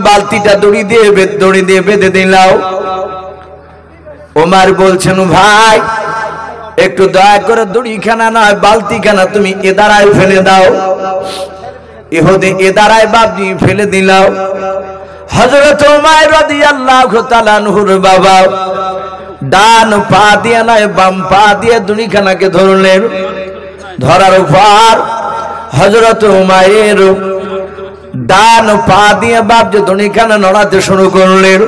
বালতিটা দড়ি দিয়ে বেঁধে দিলাও। ওমর বলছেন ভাই একটু দয়া করে দড়িখানা নয় বালতিখানা তুমি এ দাঁড়ায় ফেলে দাও। ইহুদি এ দাঁড়ায় বাবজি ফেলে দিলাও। হযরত ওমর রাদিয়াল্লাহু তাআলা আনহুর বাবা ডান পা দিয়ে নয় বাম পা দিয়ে দড়িখানাকে ধরলেন। ধরার পর হযরত ওমর ডান পা দিয়ে বাবজি দড়িখানা নড়াতে শুরু করলেন।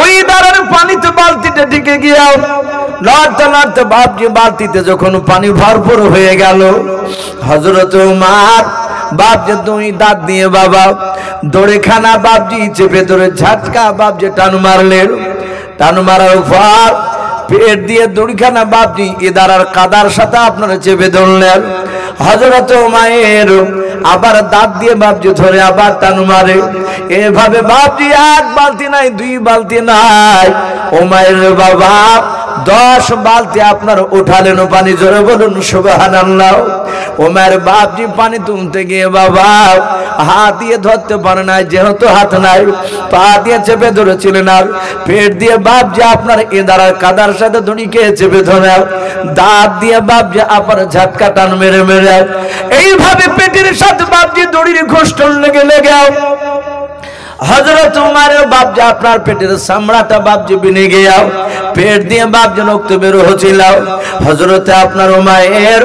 ওই দাঁড়ার পানিতে বালতিটা ঢেকে গিয়া লড়তে লড়তে বাবজি বালতিতে যখন পানি ভরপুর হয়ে গেল, হযরত ওমর বাবজি দুই দাঁত দিয়ে বাবা দড়িখানা বাবজি চেপে ধরে ঝাটকা বাবজি টান মারলেন। টান মারার পর পেট দিয়ে দড়িখানা বাবজি এ দাঁড়ার কাদার সাথে আপনারা চেপে ধরলেন। হযরত ওমর আবার দাঁত দিয়ে বাবজি ধরে আবার টান মারে। এভাবে বাবজি এক বালতি নাই দুই বালতি নাই, ওমর বাবা 10 বালতি আপনার উঠালেন পানি। জোরে বলুন সুবহানাল্লাহ। ওমর বাবজি পানি তুলতে গিয়ে বাবা হাত দিয়ে ধরতে পারে না, যেহেতু হাত নাই পা দিয়ে চেপে ধরেছিলেন। আর পেট দিয়ে বাবজি আপনার এ দ্বারা কাদার সাথে দড়িকে চেপে ধরে দাঁত দিয়ে বাবজি আবার ঝাটকা টান মেরে মেরে এইভাবে পেটের সাথে বাবজি দড়ির ঘোষটন লেগে হযরত ওমরের বাবজি আপনার পেটের চামড়াটা বাবজি বিনে গিয়া পেট দিয়ে বাবজি রক্ত বের হচ্ছিল। হযরতে আপনার ওমর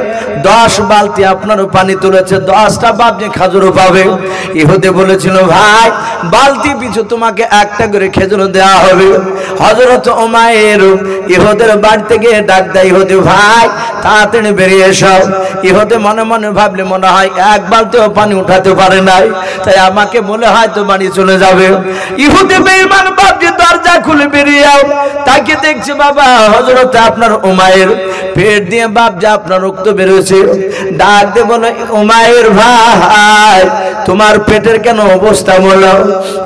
10 বালতি আপনার পানি তুলেছে, 10টা বাবজি খেজুর পাবে। ইহুদি বলেছিল ভাই বালতি পিছু তোমাকে একটা করে খেজুর দেওয়া হবে। হযরত ওমর ইহুদের বাড়িতে গিয়ে ডাক দেয়, ইহুদি ভাই তাড়াতাড়ি বেরিয়ে এসো। ইহুদি মনে মনে ভাবলে মনে হয় এক বালতিও পানি উঠাতে পারে নাই, তাই আমাকে বলে হয়তো বাড়ি চলে যাবে। ইহুদি বেঈমান বাবজি দরজা খুলে বেরিয়ে আও, তাকে দেখছে বাবা হযরত আপনার ওমর পেট দিয়ে বাবজি আপনার রক্ত বেরোছে। ডাক দিয়ে বলে ওমর ভাই তোমার পেটের কেন অবস্থা বলো।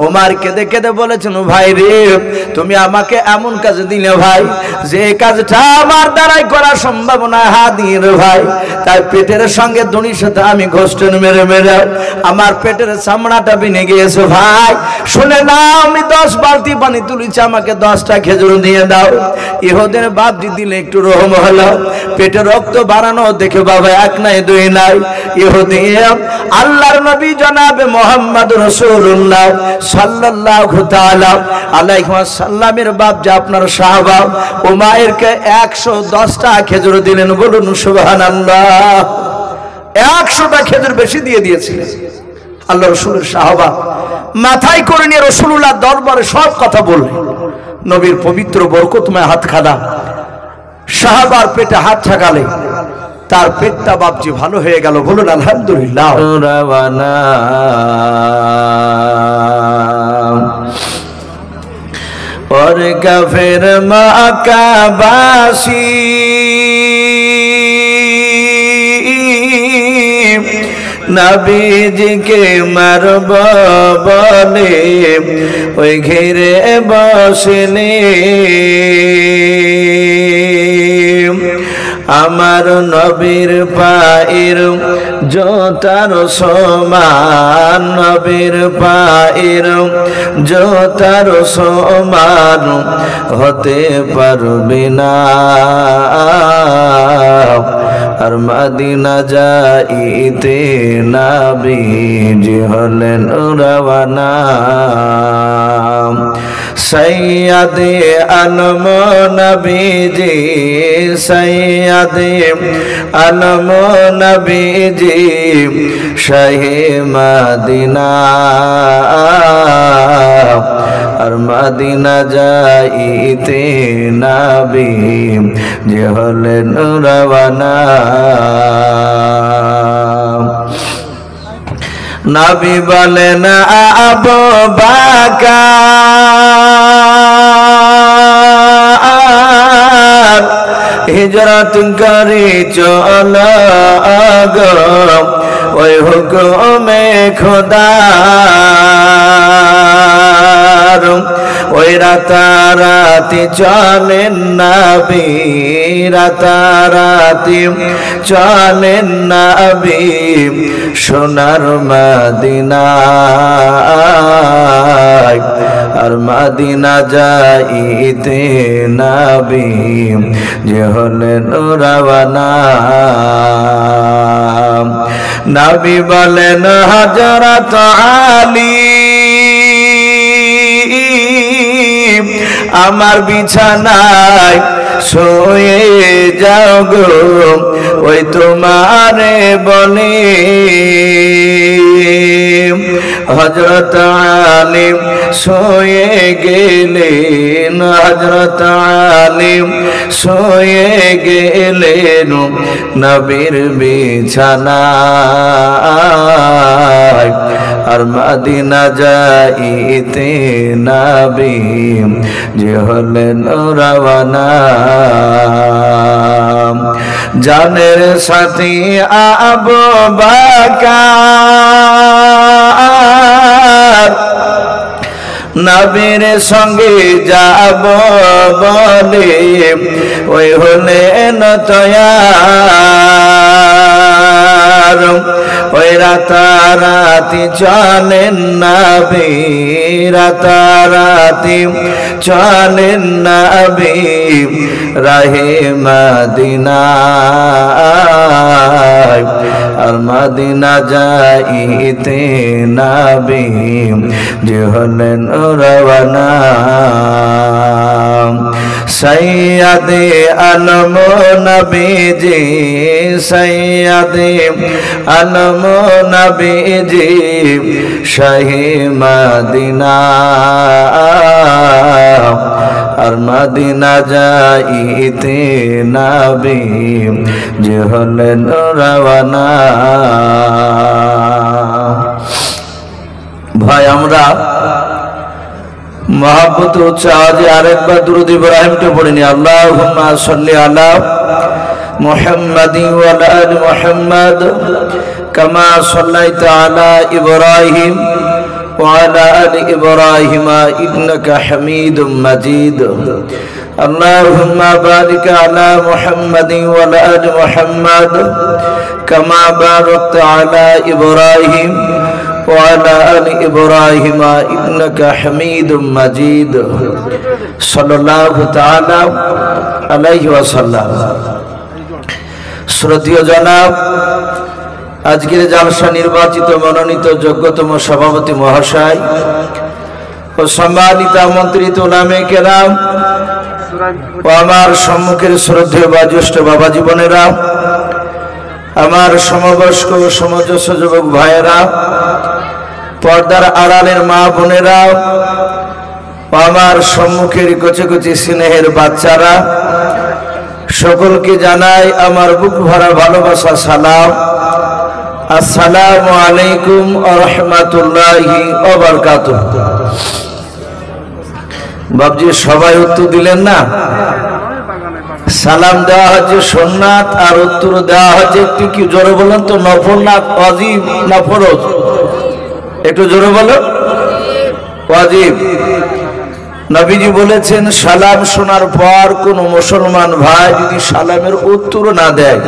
ওমর কেঁদে কেঁদে বলেছেন ভাই রে তুমি আমাকে এমন কাজ দিলে ভাই যে কাজটা আমার দ্বারাই করা সম্ভব না হাদির ভাই। তাই পেটের সঙ্গে দড়ির সাথে আমি ঘোষটন মেরে মেরে আমার পেটের চামড়াটা বিনে গিয়েছে। ভাই শুনে না আমি 10 বালতি পানি তুলেছি, আমাকে 10টা খেজুর দিয়ে দাও। ইহুদের বাবজি দিলে একটু রহম হলো। পেটে রক্ত বাড়ানো দেখে বাবা এক নাই দুই নাই, ইহুদি আল্লাহর নবী জনাবে মুহাম্মদ রাসূলুল্লাহ সাল্লাল্লাহু তাআলা আলাইহি ওয়াসাল্লামের বাবজি আপনার সাহাবা ওমরকে 110টা খেজুর দিলেন। বলুন সুবহানাল্লাহ। 100টা খেজুর বেশি দিয়ে দিয়েছিলেন। আল্লাহ রাসূলের সাহাবা মাথায় করে নিয়ে রাসূলুল্লাহ দরবারে সব কথা বললেন। নবীর পবিত্র বরকতময় হাত খানা সাহাবার পেটে হাত ঠেকালে তার পেটটা বাবজি ভালো হয়ে গেল। বলুন আলহামদুলিল্লাহ। রাওয়ানা और काफिर मक्काबासी নবীজিকে মারব বলে ওই ঘিরে বসলে আমার নবীর পায়ের জোতার সমান, নবীর পায়ের জোতার সমান হতে পারবে না। আর মদিনা যাইতে নবীজি হলেন রওয়ানা। সৈয়দে আলম নবীজি, সৈয়দে আলম নবীজি শাহে মদিনা। আর মদিনা যাইতে নবীজি হলেন রওয়ানা। নবী বলেন আবু বকর হিজরত করে চল গো ওই হুকুমে খোদার। ওই রাতারাতি চলেন নবী, রাতারাতি চলেন নবী সোনার মদিনা। আর মদিনা যাইতে নবী যে হলেন রওয়ানা নবী বলেন হযরত আলী আমার বিছানায় শুয়ে যাও গো ওই তোমারে বলে হযরত আলী শুয়ে গেলেন হযরত আলী শুয়ে গেলেন নবীর বিছানায় আর মদিনা যাইতে নবী যে হলেন রওয়ানা জানের সাথী আবু বকর নবীর সঙ্গে যাব বলে ওই হলেন তয়ার ওই রাতারাতি চলেন নবী রাতারাতি চলেন নবী রাহে মদিনা আর মদিনা যাইতে নবী যে হলেন রওয়ানা সৈয়দে আলম নবীজি সৈয়দে আলম নবীজি শাহে মদিনা আর মদিনা যাইতে নবী যে হলেন রওয়ানা ভাই আমরা মহব্বত উচ্চ আওয়াজে আরেকবার দুরূদ ইব্রাহিমটা পড়িনি আল্লাহুম্মা সাল্লি আলা মুহাম্মাদিন ওয়া আলা আলি মুহাম্মাদ কামা সাল্লাইতা আলা ইব্রাহিম ওয়া আলা আলি ইব্রাহিম ইন্নাকা হামিদুম মাজিদ আল্লাহুম্মা বারিক আলা মুহাম্মাদিন ওয়া আলা আলি মুহাম্মাদ কামা বারাকতা আলা ইব্রাহিম وعلى آل إبراهيم إنك حميد مجيد صلى الله تعالى عليه وسلم শ্রদ্ধেয় জনাব আজকের জালসা নির্বাচিত মনোনীত যোগ্যতম সভাপতি মহাশয় ও সম্মানিত আমন্ত্রিত উলামায়ে কেরাম ও আমার সম্মুখের শ্রদ্ধেয় বা জ্যেষ্ঠ বাবা জীবনেরা আমার সমবয়স্ক সমজস্ব যুবক ভাইয়েরা পর্দার আড়ালের মা বোনেরা আমার সম্মুখের কচি কচি স্নেহের বাচ্চারা সকলকে জানাই আমার বুক ভরা ভালোবাসা সালাম আসসালামু আলাইকুম ওয়া রাহমাতুল্লাহি ওয়া বারাকাতুহু বাবজি সবাই উত্তর দিলেন না সালাম দেওয়া হচ্ছে সুন্নাত আর উত্তর দেওয়া হচ্ছে একটু কি জোরে বলেন তো নফল না ওয়াজিব না ফরজ একটু জোরে বলো ওয়াজিব নবীজি বলেছেন সালাম শোনার পর কোন মুসলমান ভাই যদি সালামের উত্তর না দেয়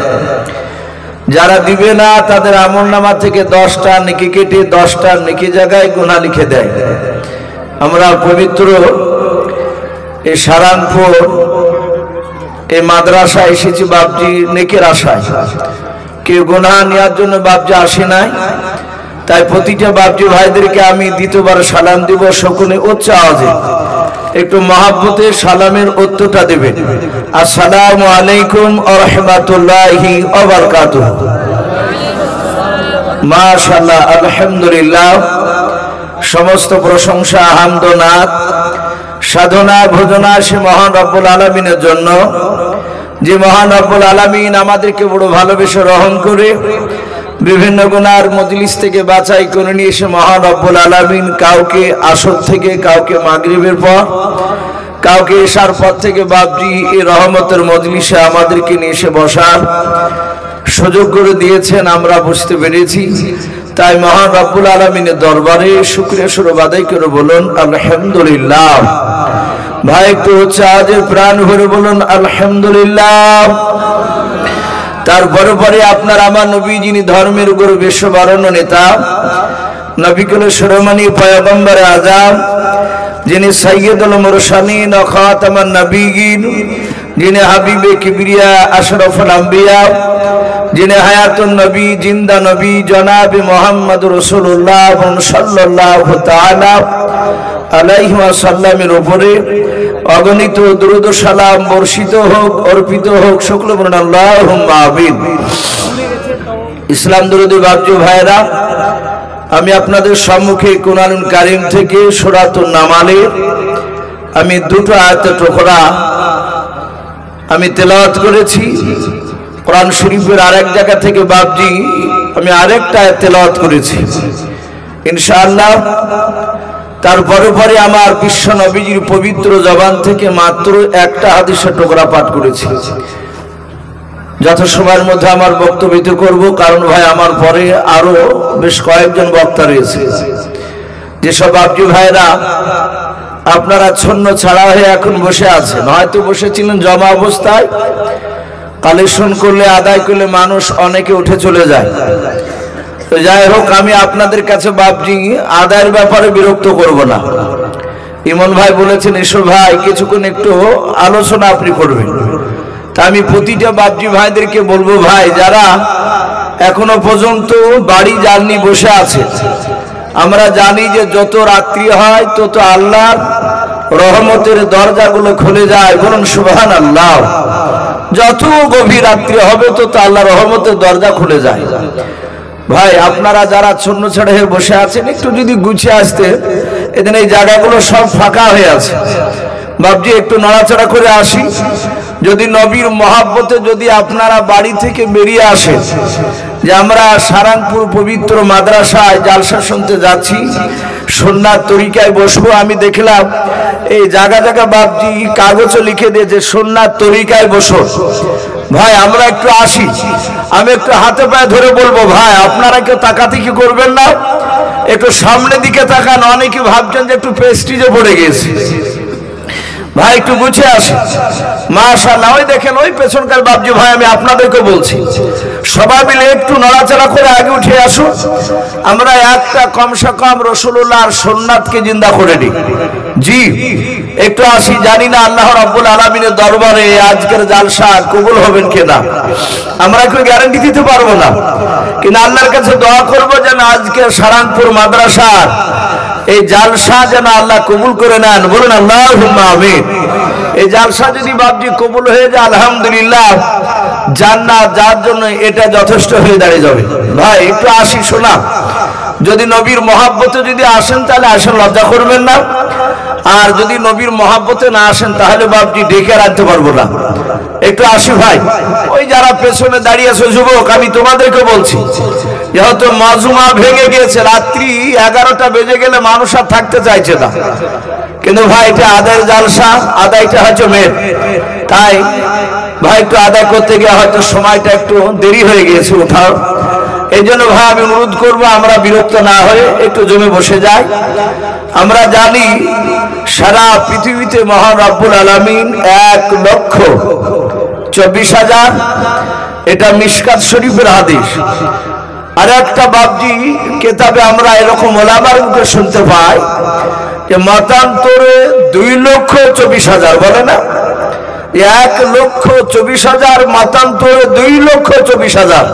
যারা দিবে না তাদের আমলনামা থেকে 10টা নেকি কেটে 10টা নেকি জায়গায় গুনাহ লিখে দেয় আমরা পবিত্র এই সারানপুর এই মাদ্রাসা এসেছি বাপজি নেকের আশায় কেউ গুনাহ নেওয়ার জন্য বাপজি আসে নাই তাই প্রতিটা বাপজি ভাইদেরকে আমি দ্বিতীয়বার সালাম দিব সকলে উচ্চ আওয়াজে একটু মহব্বতে সালামের উত্তরটা দিবেন আসসালামু আলাইকুম ওয়া রাহমাতুল্লাহি ওয়া বারাকাতুহু মাশাআল্লাহ আলহামদুলিল্লাহ সমস্ত প্রশংসা হামদ ও নাত সাধনা ভোজনা সে মহান রব্বুল আলামিনের জন্য যে মহান রব্বুল আলামিন আমাদেরকে বড় ভালোবেসে রহম করে বিভিন্ন গুনার মজলিস থেকে বাছাই করে নিয়ে এসে মহান রব্বুল আলামিন কাউকে আসর থেকে কাউকে মাগরিবের পর কাউকে ইশার পর থেকে বাপজি এই রহমতের মজলিসে আমাদেরকে নিয়ে এসে বসার সুযোগ করে দিয়েছেন আমরা বুঝতে পেরেছি তাই মহান রব্বুল আলামিনের দরবারে শুকরিয়া স্বরূপ আদায় করে বলুন আলহামদুলিল্লাহ ভাই একটু আজের প্রাণ ভরে বলুন আলহামদুলিল্লাহ তারপরে পরে আপনার আমার নবী যিনি ধর্মের উপর বিশ্ববরণ্য নেতা নবী কুল শিরোমণি পয়গম্বর আযম যিনি সাইয়্যিদুল মুরসালিন ও খাতামান নবিয়্যিন, যিনি হাবিবে কিবরিয়া আশরাফুল আম্বিয়া, যিনি হায়াতুন নবী, জিন্দা নবী জনাবে মুহাম্মদুর রাসূলুল্লাহ সাল্লাল্লাহু তাআলা আলাইহি ওয়াসাল্লামের উপরে অগণিত দরুদ ও সালাম বর্ষিত হোক, অর্পিত হোক। সকলে বলুন আল্লাহুম্মা আমিন। ইসলাম দরুদি বাবজি ভাইরা, আমি আপনাদের সম্মুখে কুরআনুল কারীম থেকে সূরাতুন নামালের আমি দুটো আয়াতের টুকরা আমি তেলাওয়াত করেছি। কোরআন শরীফের আরেক জায়গা থেকে বাবজি আমি আরেকটা আয়াত তেলাওয়াত করেছি ইনশাআল্লাহ। তারপরে পরে আমার বিশ্ব নবীজির পবিত্র জবান থেকে মাত্র একটা হাদিসের টুকরা পাঠ করেছি। যথাসময়ের মধ্যে আমার বক্তব্য করব, কারণ ভাই আমার পরে আরো বেশ কয়েকজন বক্তা রয়েছে। যেসব বাবজি ভাইরা আপনারা ছন্ন ছাড়া হয়ে এখন বসে আছেন, হয়তো বসেছিলেন জমা অবস্থায়, কালেকশন করলে আদায় করলে মানুষ অনেকে উঠে চলে যায়। তো যাই হোক, আমি আপনাদের কাছে বাবজি আদায়ের ব্যাপারে বিরক্ত করব না। ইমন ভাই বলেছেন এসো ভাই কিছুক্ষণ একটু আলোচনা আপনি করবেন। তা আমি প্রতিটা বাবজি ভাইদেরকে বলবো, ভাই যারা এখনো পর্যন্ত বাড়ি যাননি বসে আছে, আমরা জানি যে যত রাত্রি হয় তত আল্লাহর রহমতের দরজাগুলো খুলে যায়। বলুন সুবহানাল্লাহ। যত গভীর রাত্রি হবে তত আল্লাহর রহমতের দরজা খুলে যায়। ভাই আপনারা যারা শূন্য ছেড়ে হয়ে বসে আছেন, একটু যদি গুছিয়ে আসতে, এদিন এই জায়গাগুলো সব ফাঁকা হয়ে আছে। বাবজি একটু নড়াচড়া করে আসি। যদি নবীর মহাব্বতে যদি আপনারা বাড়ি থেকে বেরিয়ে আসেন যে আমরা সারাংপুর পবিত্র মাদ্রাসায় জালসা শুনতে যাচ্ছি, সুন্নাত তরিকায় বসবো, আমি দেখলাম এই জায়গা জায়গা বাবজি কাগজে লিখে দিয়েছে সুন্নাত তরিকায় বসো। ভাই আমরা একটু আসি, আমি একটু হাতে পায়ে ধরে বলবো, ভাই আপনারা কেউ তাকাতাকি করবেন না, একটু সামনের দিকে তাকান। অনেকে ভাবছেন যে একটু প্রেস্টিজে পড়ে গেছে। ভাই একটু গুছিয়ে আসে। মাশাআল্লাহ, ওই দেখেন ওই পেছনকার বাবজি ভাই, আমি আপনাদেরকে বলছি সবাই মিলে একটু নড়াচড়া করে আগে উঠে আসুন। আমরা একটা কমসে কম রাসূলুল্লাহর সুন্নাতকে জিন্দা করে নিই। জি একটু আসি। জানি না আল্লাহ রাব্বুল আলামিনের দরবারে আজকের জালসা কবুল হবেন কিনা, আমরা কেউ গ্যারান্টি দিতে পারবো না, কিন্তু আল্লাহর কাছে দোয়া করবো যেন আজকের সারাংপুর মাদ্রাসার এই জালসা যেন আল্লাহ কবুল করে নেন। বলুন আল্লাহুম্মা আমিন। এই জালসা যদি বাবজি কবুল হয়ে যায়, আলহামদুলিল্লাহ, জান্নাত যার জন্য এটা যথেষ্ট হয়ে দাঁড়িয়ে যাবে। ভাই একটু আসি শোনা, যদি নবীর মহাব্বতে যদি আসেন তাহলে আসেন, লজ্জা করবেন না। আর যদি নবীর মহাব্বতে না আসেন তাহলে বাবজি ডেকে রাখতে পারবো না। একটু আসি ভাই। ওই যারা পেছনে দাঁড়িয়ে আছে যুবক, আমি তোমাদেরকে বলছি, যেহেতু মাজুমা ভেঙে গিয়েছে, রাত্রি 11টা বেজে গেলে মানুষ আর থাকতে চাইছে না, কিন্তু ভাই এটা আদায়ের জালসা, আদায়টা হয়তো মেন, তাই ভাই একটু আদায় করতে গিয়ে হয়তো সময়টা একটু দেরি হয়ে গিয়েছে ওঠার। এই জন্য ভাই আমি অনুরোধ করবো আমরা বিরক্ত না হয়ে একটু জমে বসে যাই। আমরা জানি সারা পৃথিবীতে মহান রব্বুল আলামিন 1,24,000, এটা মিশকাত শরীফের হাদিস। আর একটা বাবজি কেতাবে আমরা এরকম ওলামার মুখে শুনতে পাই যে মতান্তরে 2,24,000, বলে না 1,24,000, মতান্তরে 2,24,000।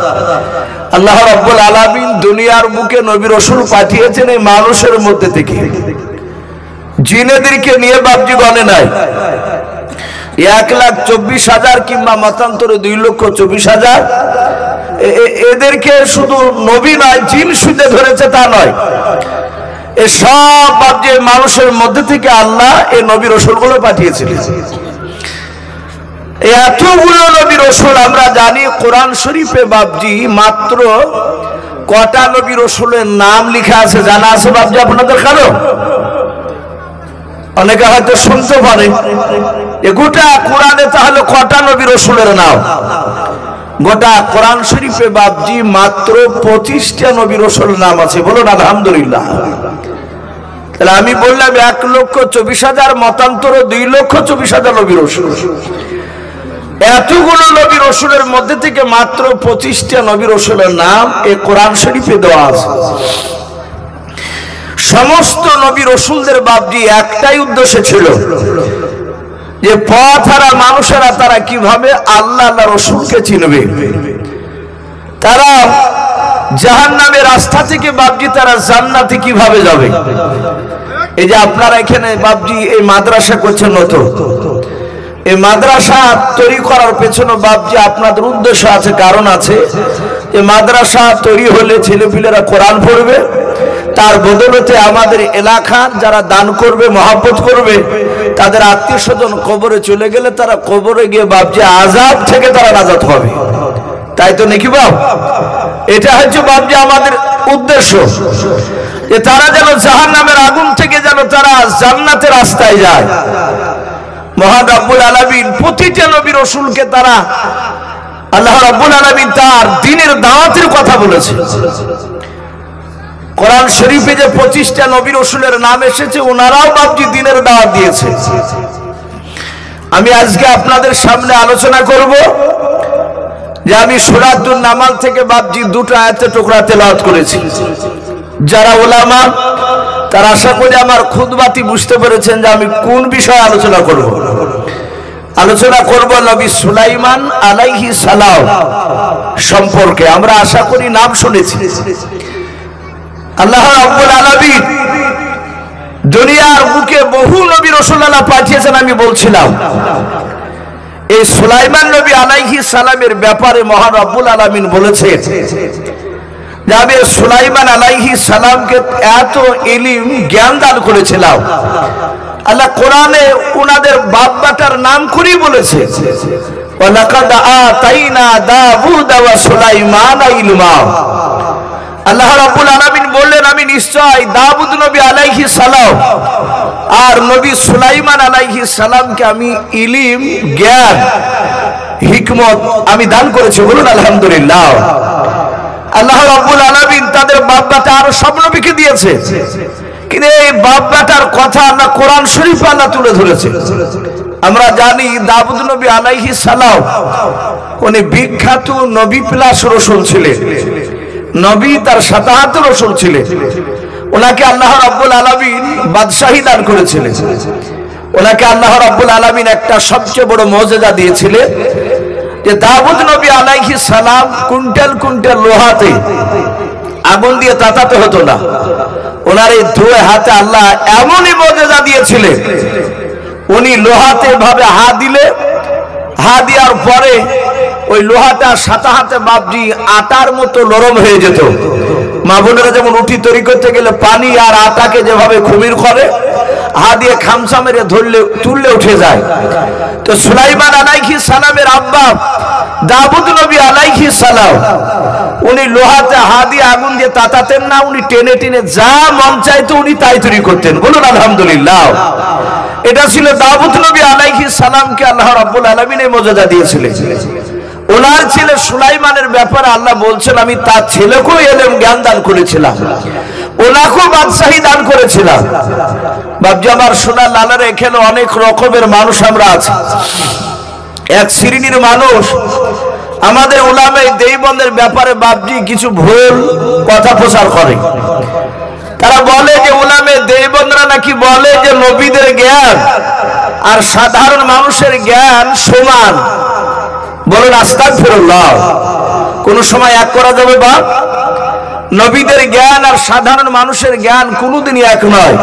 আল্লাহ রাব্বুল আলামিন দুনিয়ার বুকে নবী রাসূল পাঠিয়েছেন এই মানুষের মধ্যে থেকে, জিনেদেরকে নিয়ে বাবজি গণে নাই। 1,24,000 কিংবা মতান্তরে 2,24,000, এদেরকে শুধু নবী নয় জিন শুধু ধরেছে তা নয়, এ সব বাবজি মানুষের মধ্যে থেকে আল্লাহ এই নবী রাসূলগুলো পাঠিয়েছিলেন। এতগুলো নবী রাসূল আমরা জানি কোরআন শরীফে বাবজি মাত্র কটা নবী রাসূলের নাম লেখা আছে জানা আছে বাবজি আপনাদের কারো? অনেকে হয়তো শুনতে পারে গোটা কোরআনে তাহলে কটা নবী রাসূলের নাম? গোটা কোরআন শরীফে বাবজি মাত্র 25টা নবী রাসূলের নাম আছে। বলুন আলহামদুলিল্লাহ। তাহলে আমি বললাম 1,24,000, মতান্তর 2,24,000 নবী রাসূল। এতগুলো নবী রাসূলের মধ্যে থেকে মাত্র 25টা নবী রাসূলের নাম এই কোরআন শরীফে দেওয়া আছে। সমস্ত নবী রসুলদের বাপজি একটাই উদ্দেশ্য ছিল যে পথ হারা মানুষেরা তারা কিভাবে আল্লাহ আল্লাহ রসুলকে চিনবে, তারা জাহান্নামের রাস্তা থেকে বাপজি তারা জান্নাতে কিভাবে যাবে। এই যে আপনারা এখানে বাপজি এই মাদ্রাসা করছেন নতুন, এই মাদ্রাসা তৈরি করার পেছনে বাপজি আপনাদের উদ্দেশ্য আছে, কারণ আছে। যে মাদ্রাসা তৈরি হলে ছেলেপিলেরা কোরআন পড়বে, তার বদলতে আমাদের এলাকার যারা দান করবে, মহব্বত করবে, তাদের আত্মীয় স্বজন কবরে চলে গেলে তারা কবরে গিয়ে বাপজি আযাব থেকে তারা নাজাত হবে, তাই তো নাকি বাপ? এটা হচ্ছে বাপজি আমাদের উদ্দেশ্য, যে তারা যেন জাহান্নামের আগুন থেকে যেন তারা জান্নাতের রাস্তায় যায়। মহান রব্বুল আলামিন প্রতিটা নবী রাসূলকে তারা আল্লাহ রব্বুল আলামিন তার দ্বীনের দাওয়াতের কথা বলেছে। কোরআন শরীফে যে 25টা নবী রাসূলের নাম এসেছে, ওনারাও বাপজি দ্বীনের দাওয়াত দিয়েছে। আমি আজকে আপনাদের সামনে আলোচনা করব যে আমি সূরাতুন নামাল থেকে বাপজি দুটো আয়াতের টুকরা তেলাওয়াত করেছি। যারা উলামা তারা আশা করি আমার খুতবাতি বুঝতে পেরেছেন যে আমি কোন বিষয়ে আলোচনা করব। আলোচনা করব নবী সুলাইমান আলাইহিস সালাম সম্পর্কে। আমরা আশা করি নাম শুনেছি। আল্লাহ রাব্বুল আলামিন দুনিয়ার বুকে বহু নবী রাসূল আল্লাহ পাঠিয়েছেন। আমি বলছিলাম এই সুলাইমান নবী আলাইহিস সালামের ব্যাপারে মহান রব্বুল আলামিন বলেছেন যে আমি সুলাইমান আলাইহিস সালামকে এত ইলম জ্ঞান দান করেছিলাম। আল্লাহ কোরআনে ওনাদের বাপ বেটার নাম করেই বলেছে, ওয়ালাকাদ আতাইনা দাউদা ওয়া সুলাইমানা ইলমা। আল্লাহ রাব্বুল আলামিন বললেন আমি নিশ্চয় দাউদ নবী আলাইহিস সালাম আর নবী সুলাইমান আলাইহিস সালামকে আমি ইলম জ্ঞান হিকমত আমি দান করেছি। বলুন আলহামদুলিল্লাহ। আল্লাহ রাব্বুল আলামিন তাদের বাপ বেটা আর সব নবীকে দিয়েছে, কিন্তু এই বাপ বেটার কথা আল্লাহ কোরআন শরীফে আল্লাহ তুলে ধরেছে। আমরা জানি দাউদ নবী আলাইহিস সালাম উনি বিখ্যাত নবী প্লাস রাসূল ছিলেন, নবী তার সাতাহাত রাসূল ছিলেন। ওনাকে আল্লাহ রাব্বুল আলামিন বাদশাহী দান করেছিলেন। ওনাকে আল্লাহ রাব্বুল আলামিন একটা সবচেয়ে বড় মুজিজা দিয়েছিলেন যে দাউদ নবী আলাইহিস সালাম কুইন্টাল কুইন্টাল লোহাতে আগুন দিয়ে তাতাতে হতো না। ওনার এই দুই হাতে আল্লাহ এমনই মুজিজা দিয়েছিলেন, উনি লোহাতে ভাবে হাত দিলে, হাত দেওয়ার পরে ওই লোহাটা সাথে হাতে বাপজি আটার মতো নরম হয়ে যেত। মা বোনেরা যেমন রুটি তৈরি করতে গেলে পানি আর আটাকে যেভাবে খুমির করে, হাত দিয়ে খামসা মেরে ধরলে তুললে উঠে যায়। তো সুলাইমান আলাইহিস সালামের আব্বা দাউদ নবী আলাইহিস সালাম উনি লোহাতে হাত দিয়ে আগুন দিয়ে তাতাতেন না, উনি টেনে টেনে যা মন চাইতো উনি তাই তৈরি করতেন। বলুন আলহামদুলিল্লাহ। এটা ছিল দাউদ নবী আলাইহিস সালামকে আল্লাহ রাব্বুল আলামিন এই মুজিজা দিয়েছিলেন। ওনার ছেলে সুলাইমানের ব্যাপারে আল্লাহ বলছেন আমি তার ছেলেকেও ইলম জ্ঞান দান করেছিলাম, ওনাকেও বাদশাহী দান করেছিলাম। বাপজি আমার সোনার লালার এখানে অনেক রকমের মানুষ আমরা আছি। এক শ্রেণীর মানুষ আমাদের উলামায়ে দেওবন্দের ব্যাপারে বাপজি কিছু ভুল কথা প্রচার করে। তারা বলে যে উলামায়ে দেওবন্দরা নাকি বলে যে নবীদের জ্ঞান আর সাধারণ মানুষের জ্ঞান সমান। বলুন আস্তাগফিরুল্লাহ। কোন সময় এক করা যাবে বাপ? নবীদের জ্ঞান আর সাধারণ মানুষের জ্ঞান কোনোদিনই এক নয়।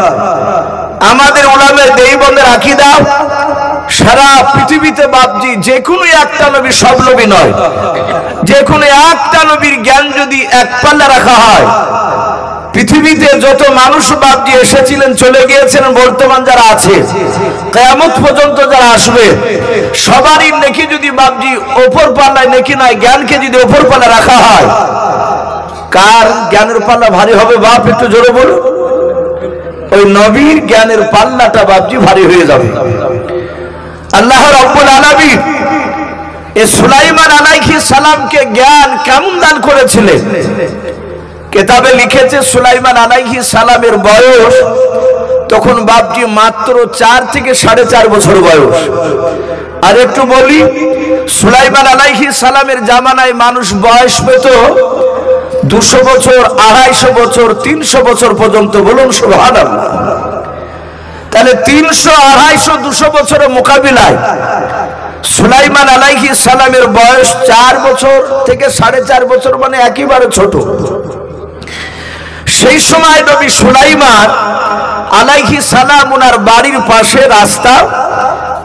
আমাদের উলামায়ে দেওবন্দের আকীদা সারা পৃথিবীতে বাপজি যে কোনো একটা নবী সব নবী নয়, যে কোনো একটা নবীর জ্ঞান যদি এক পাল্লা রাখা হয়, পৃথিবীতে যত মানুষ বাপজি এসেছিলেন চলে গিয়েছেন, বর্তমান যারা আছে কিয়ামত পর্যন্ত যারা আসবে সবারই নেকি যদি বাপজি ওপর পাল্লায় নেকি নয়, জ্ঞানকে যদি ওপর পাল্লা রাখা হয়, কার জ্ঞানের পাল্লা ভারী হবে বাপ? একটু জোরে বলুন। ওই নবীর জ্ঞানের পাল্লাটা বাপজি ভারী হয়ে যাবে। আল্লাহ রাব্বুল আলামিন এই সুলাইমান আলাইহিস সালামকে জ্ঞান কেমন দান করেছিলেন কিতাবে লিখেছে সুলাইমান আলাইহিস সালামের বয়স তখন বাপজি মাত্র 4 থেকে 4.5 বছর বয়স। আর একটু বলি, সুলাইমান আলাইহিস সালামের জামানায় মানুষ বয়স পেত 200 বছর, 250 বছর, 300 বছর পর্যন্ত। বলুন সুবহানাল্লাহ। তাহলে 300, 250, 200 বছরের মোকাবিলায় সুলাইমান আলাইহিস সালামের বয়স 4 বছর থেকে 4.5 বছর, মানে একেবারে ছোট। সেই সময় নবী সুলাইমান আলাইহিস সালাম ওনার বাড়ির পাশে রাস্তা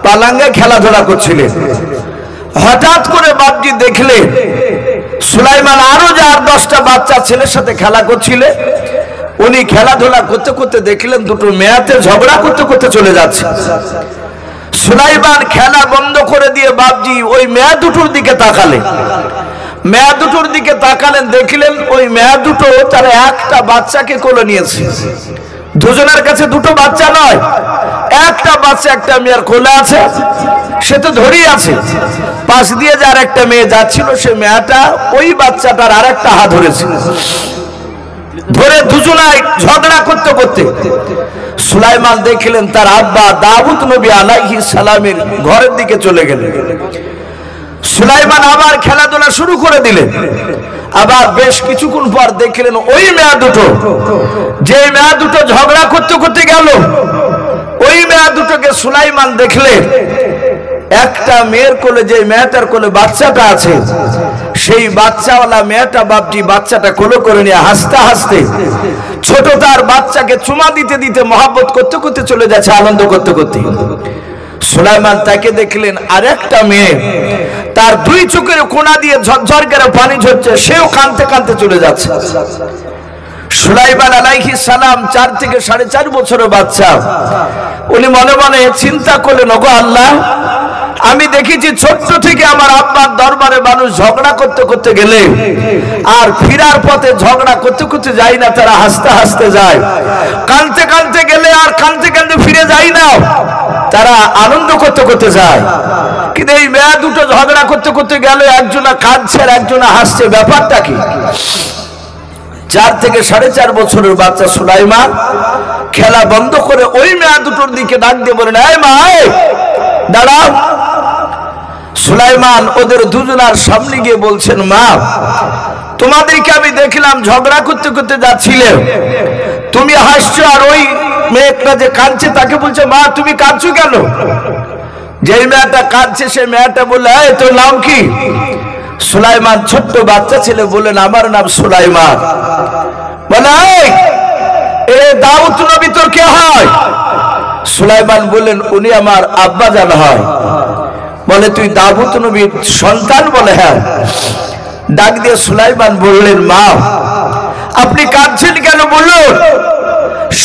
পালাঙ্গে খেলাধুলা করছিলেন। হঠাৎ করে বাপজি দেখলেন সুলাইমান আরো যে 8-10টা বাচ্চা ছেলের সাথে খেলা করছিলেন। উনি খেলাধুলা করতে করতে দেখলেন দুটো মেয়েতে ঝগড়া করতে করতে চলে যাচ্ছে। সুলাইমান খেলা বন্ধ করে দিয়ে বাপজি ওই মেয়ে দুটোর দিকে তাকালেন। মেয়ে দুটোর দিকে তাকালেন, দেখলেন ওই মেয়ে দুটো তারা একটা বাচ্চাকে কোলে নিয়েছে। দুজনের কাছে দুটো বাচ্চা নয়, একটা বাচ্চা একটা মেয়ের কোলে আছে, সে তো ধরেই আছে। পাশ দিয়ে যার একটা মেয়ে যাচ্ছিল, সে মেয়েটা ওই বাচ্চাটার আর একটা হাত ধরেছে। ধরে দুজনাই ঝগড়া করতে করতে সুলাইমান দেখলেন তার আব্বা দাউদ নবী আলাইহিস সালামের ঘরের দিকে চলে গেলেন। সুলাইমান আবার খেলাধুলা শুরু করে দিলেন। আবার বেশ কিছুক্ষণ পর দেখলেন ওই মেয়ে দুটো, যে মেয়ে দুটো ঝগড়া করতে করতে গেল, ওই মেয়ে দুটোকে সুলাইমান দেখলেন একটা মেয়ের কোলে, যে মেয়েটার কোলে বাচ্চাটা আছে, সেই বাচ্চাওয়ালা মেয়েটা বাপজি বাচ্চাটা কোলে করে নিয়ে হাসতে হাসতে ছোট তার বাচ্চাকে চুমা দিতে দিতে মহব্বত করতে করতে চলে যাচ্ছে, আনন্দ করতে করতে। সুলাইমান তাকে দেখলেন আরেকটা মেয়ে, তার দুই চোখের কোনা দিয়ে ঝরঝর করে পানি ঝরছে, সেও কাঁদতে কাঁদতে চলে যাচ্ছে। সুলাইমান আলাইহিস সালাম 4 থেকে 4.5 বছরের বাচ্চা। উনি মনে মনে চিন্তা করলেন, ওগো আল্লাহ, আমি দেখেছি ছোট্ট থেকে আমার আব্বার দরবারে মানুষ ঝগড়া করতে করতে গেলে আর ফিরার পথে ঝগড়া করতে করতে যায় না, তারা হাসতে হাসতে যায়। কাঁদতে কাঁদতে গেলে আর কাঁদতে কাঁদতে ফিরে যায় না, তারা আনন্দ করতে করতে যায়। কিন্তু এই মেয়ে দুটো ঝগড়া করতে করতে গেল, একজনা কাঁদছে আর একজনা হাসছে, ব্যাপারটা কি? 4 থেকে 4.5 বছরের বাচ্চা সুলাইমান খেলা বন্ধ করে ওই মেয়ে দুটোর দিকে ডাক দিয়ে বলেন, এই মা, দাঁড়াও। সুলাইমান ওদের দুজনার সামনে গিয়ে বলছেন, মা, তোমাদেরকে আমি দেখলাম ঝগড়া করতে করতে যাচ্ছিলে, তুমি হাসছো, আর ওই মেয়েটা যে কাঁদছে তাকে বলছে, মা তুমি কাঁদছো কেন? যে মেয়েটা কাঁদছে সে মেয়েটা বললে, এই তোর নাম কি? সুলাইমান ছোট্ট বাচ্চা ছেলে বললেন, আমার নাম সুলাইমান। বলে, এ দাউদ নবী তোর কে হয়? সুলাইমান বললেন, উনি আমার আব্বা জান হয়। বলে, তুই দাউদ নবীর সন্তান? বলে, হ্যাঁ। ডাক দিয়ে সুলাইমান বললেন, মা আপনি কাঁদছেন কেন বলুন।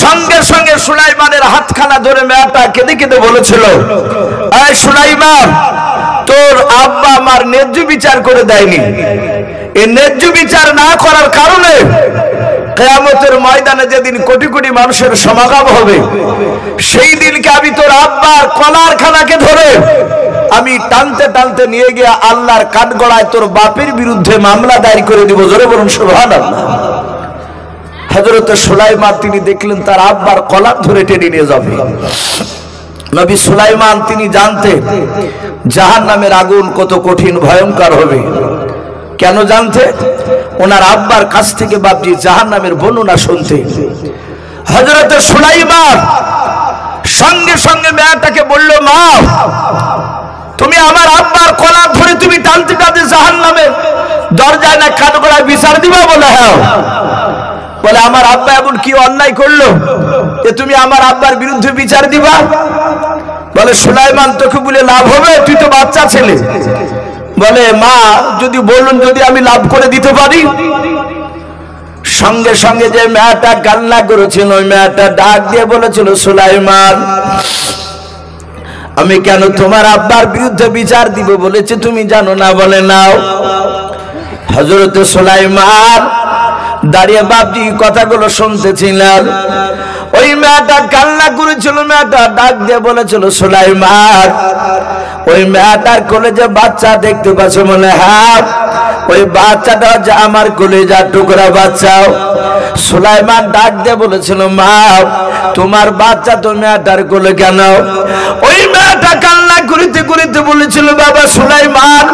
সঙ্গে সঙ্গে সুলাইমানের হাতখানা ধরে মেয়েটা কেঁদে কেঁদে বলেছিল, এই সুলাইমান, তোর আব্বা আমার ন্যায্য বিচার করে দেয়নি। এই ন্যায্য বিচার না করার কারণে কিয়ামতের ময়দানে যেদিন কোটি কোটি মানুষের সমাগম হবে, সেই দিনকে আমি তোর আব্বার কলার খানাকে ধরে আমি টানতে টানতে নিয়ে গিয়ে আল্লাহর কাঠগড়ায় তোর বাপের বিরুদ্ধে মামলা দায়ের করে দিব। জোরে বলুন সুবহানাল্লাহ। হযরত সুলাইমান তিনি দেখলেন তার আব্বার কলার ধরে টেনে নিয়ে যাবে। নবী সুলাইমান তিনি জানতেন জাহান্নামের আগুন কত কঠিন ভয়ঙ্কর হবে। কেন জানতে? ওনার আব্বার কাছ থেকে বাপজি জাহান্নামের বর্ণনা শুনতে। হযরত সুলাইমান সঙ্গে সঙ্গে মেয়েটাকে বলল, মা তুমি আমার আব্বার কলার ধরে তুমি টানতে টানতে জাহান্নামের দরজায় না কাঠগড়ায় বিচার দিবা? বলে, হ্যাঁ। বলে, আমার আব্বা এমন কি অন্যায় করলো যে তুমি আমার আব্বার বিরুদ্ধে বিচার দিবা? বলে, সুলাইমান তোকে বলে লাভ হবে? তুই তো বাচ্চা ছেলে। বলে, মা যদি বলুন, যদি আমি লাভ করে দিতে পারি। সঙ্গে সঙ্গে যে মেয়েটা কান্না করেছিল ওই মেয়েটা ডাক দিয়ে বলেছিল, সুলাইমান আমি কেন তোমার আব্বার বিরুদ্ধে বিচার দিব বলেছে তুমি জানো না? বলে, নাও। হযরত সুলাইমান দাঁড়িয়ে বাপজি কথাগুলো শুনতেছিলেন। ওই মেয়েটা কান্না করেছিল, মেয়েটা ডাক দিয়ে বলেছিল সুলাইমান, ওই মেয়েটার কলেজে বাচ্চা দেখতে পাচ্ছ বলে হ্যাঁ, ওই বাচ্চাটা যে আমার কলেজার টুকরা বাচ্চাও। সুলাইমান ডাক দিয়ে বলেছিল মা, তোমার বাচ্চা তো মেয়েটার কোলে কেন? ওই মেয়েটা কান্না করিতে করিতে বলেছিল বাবা সুলাইমান,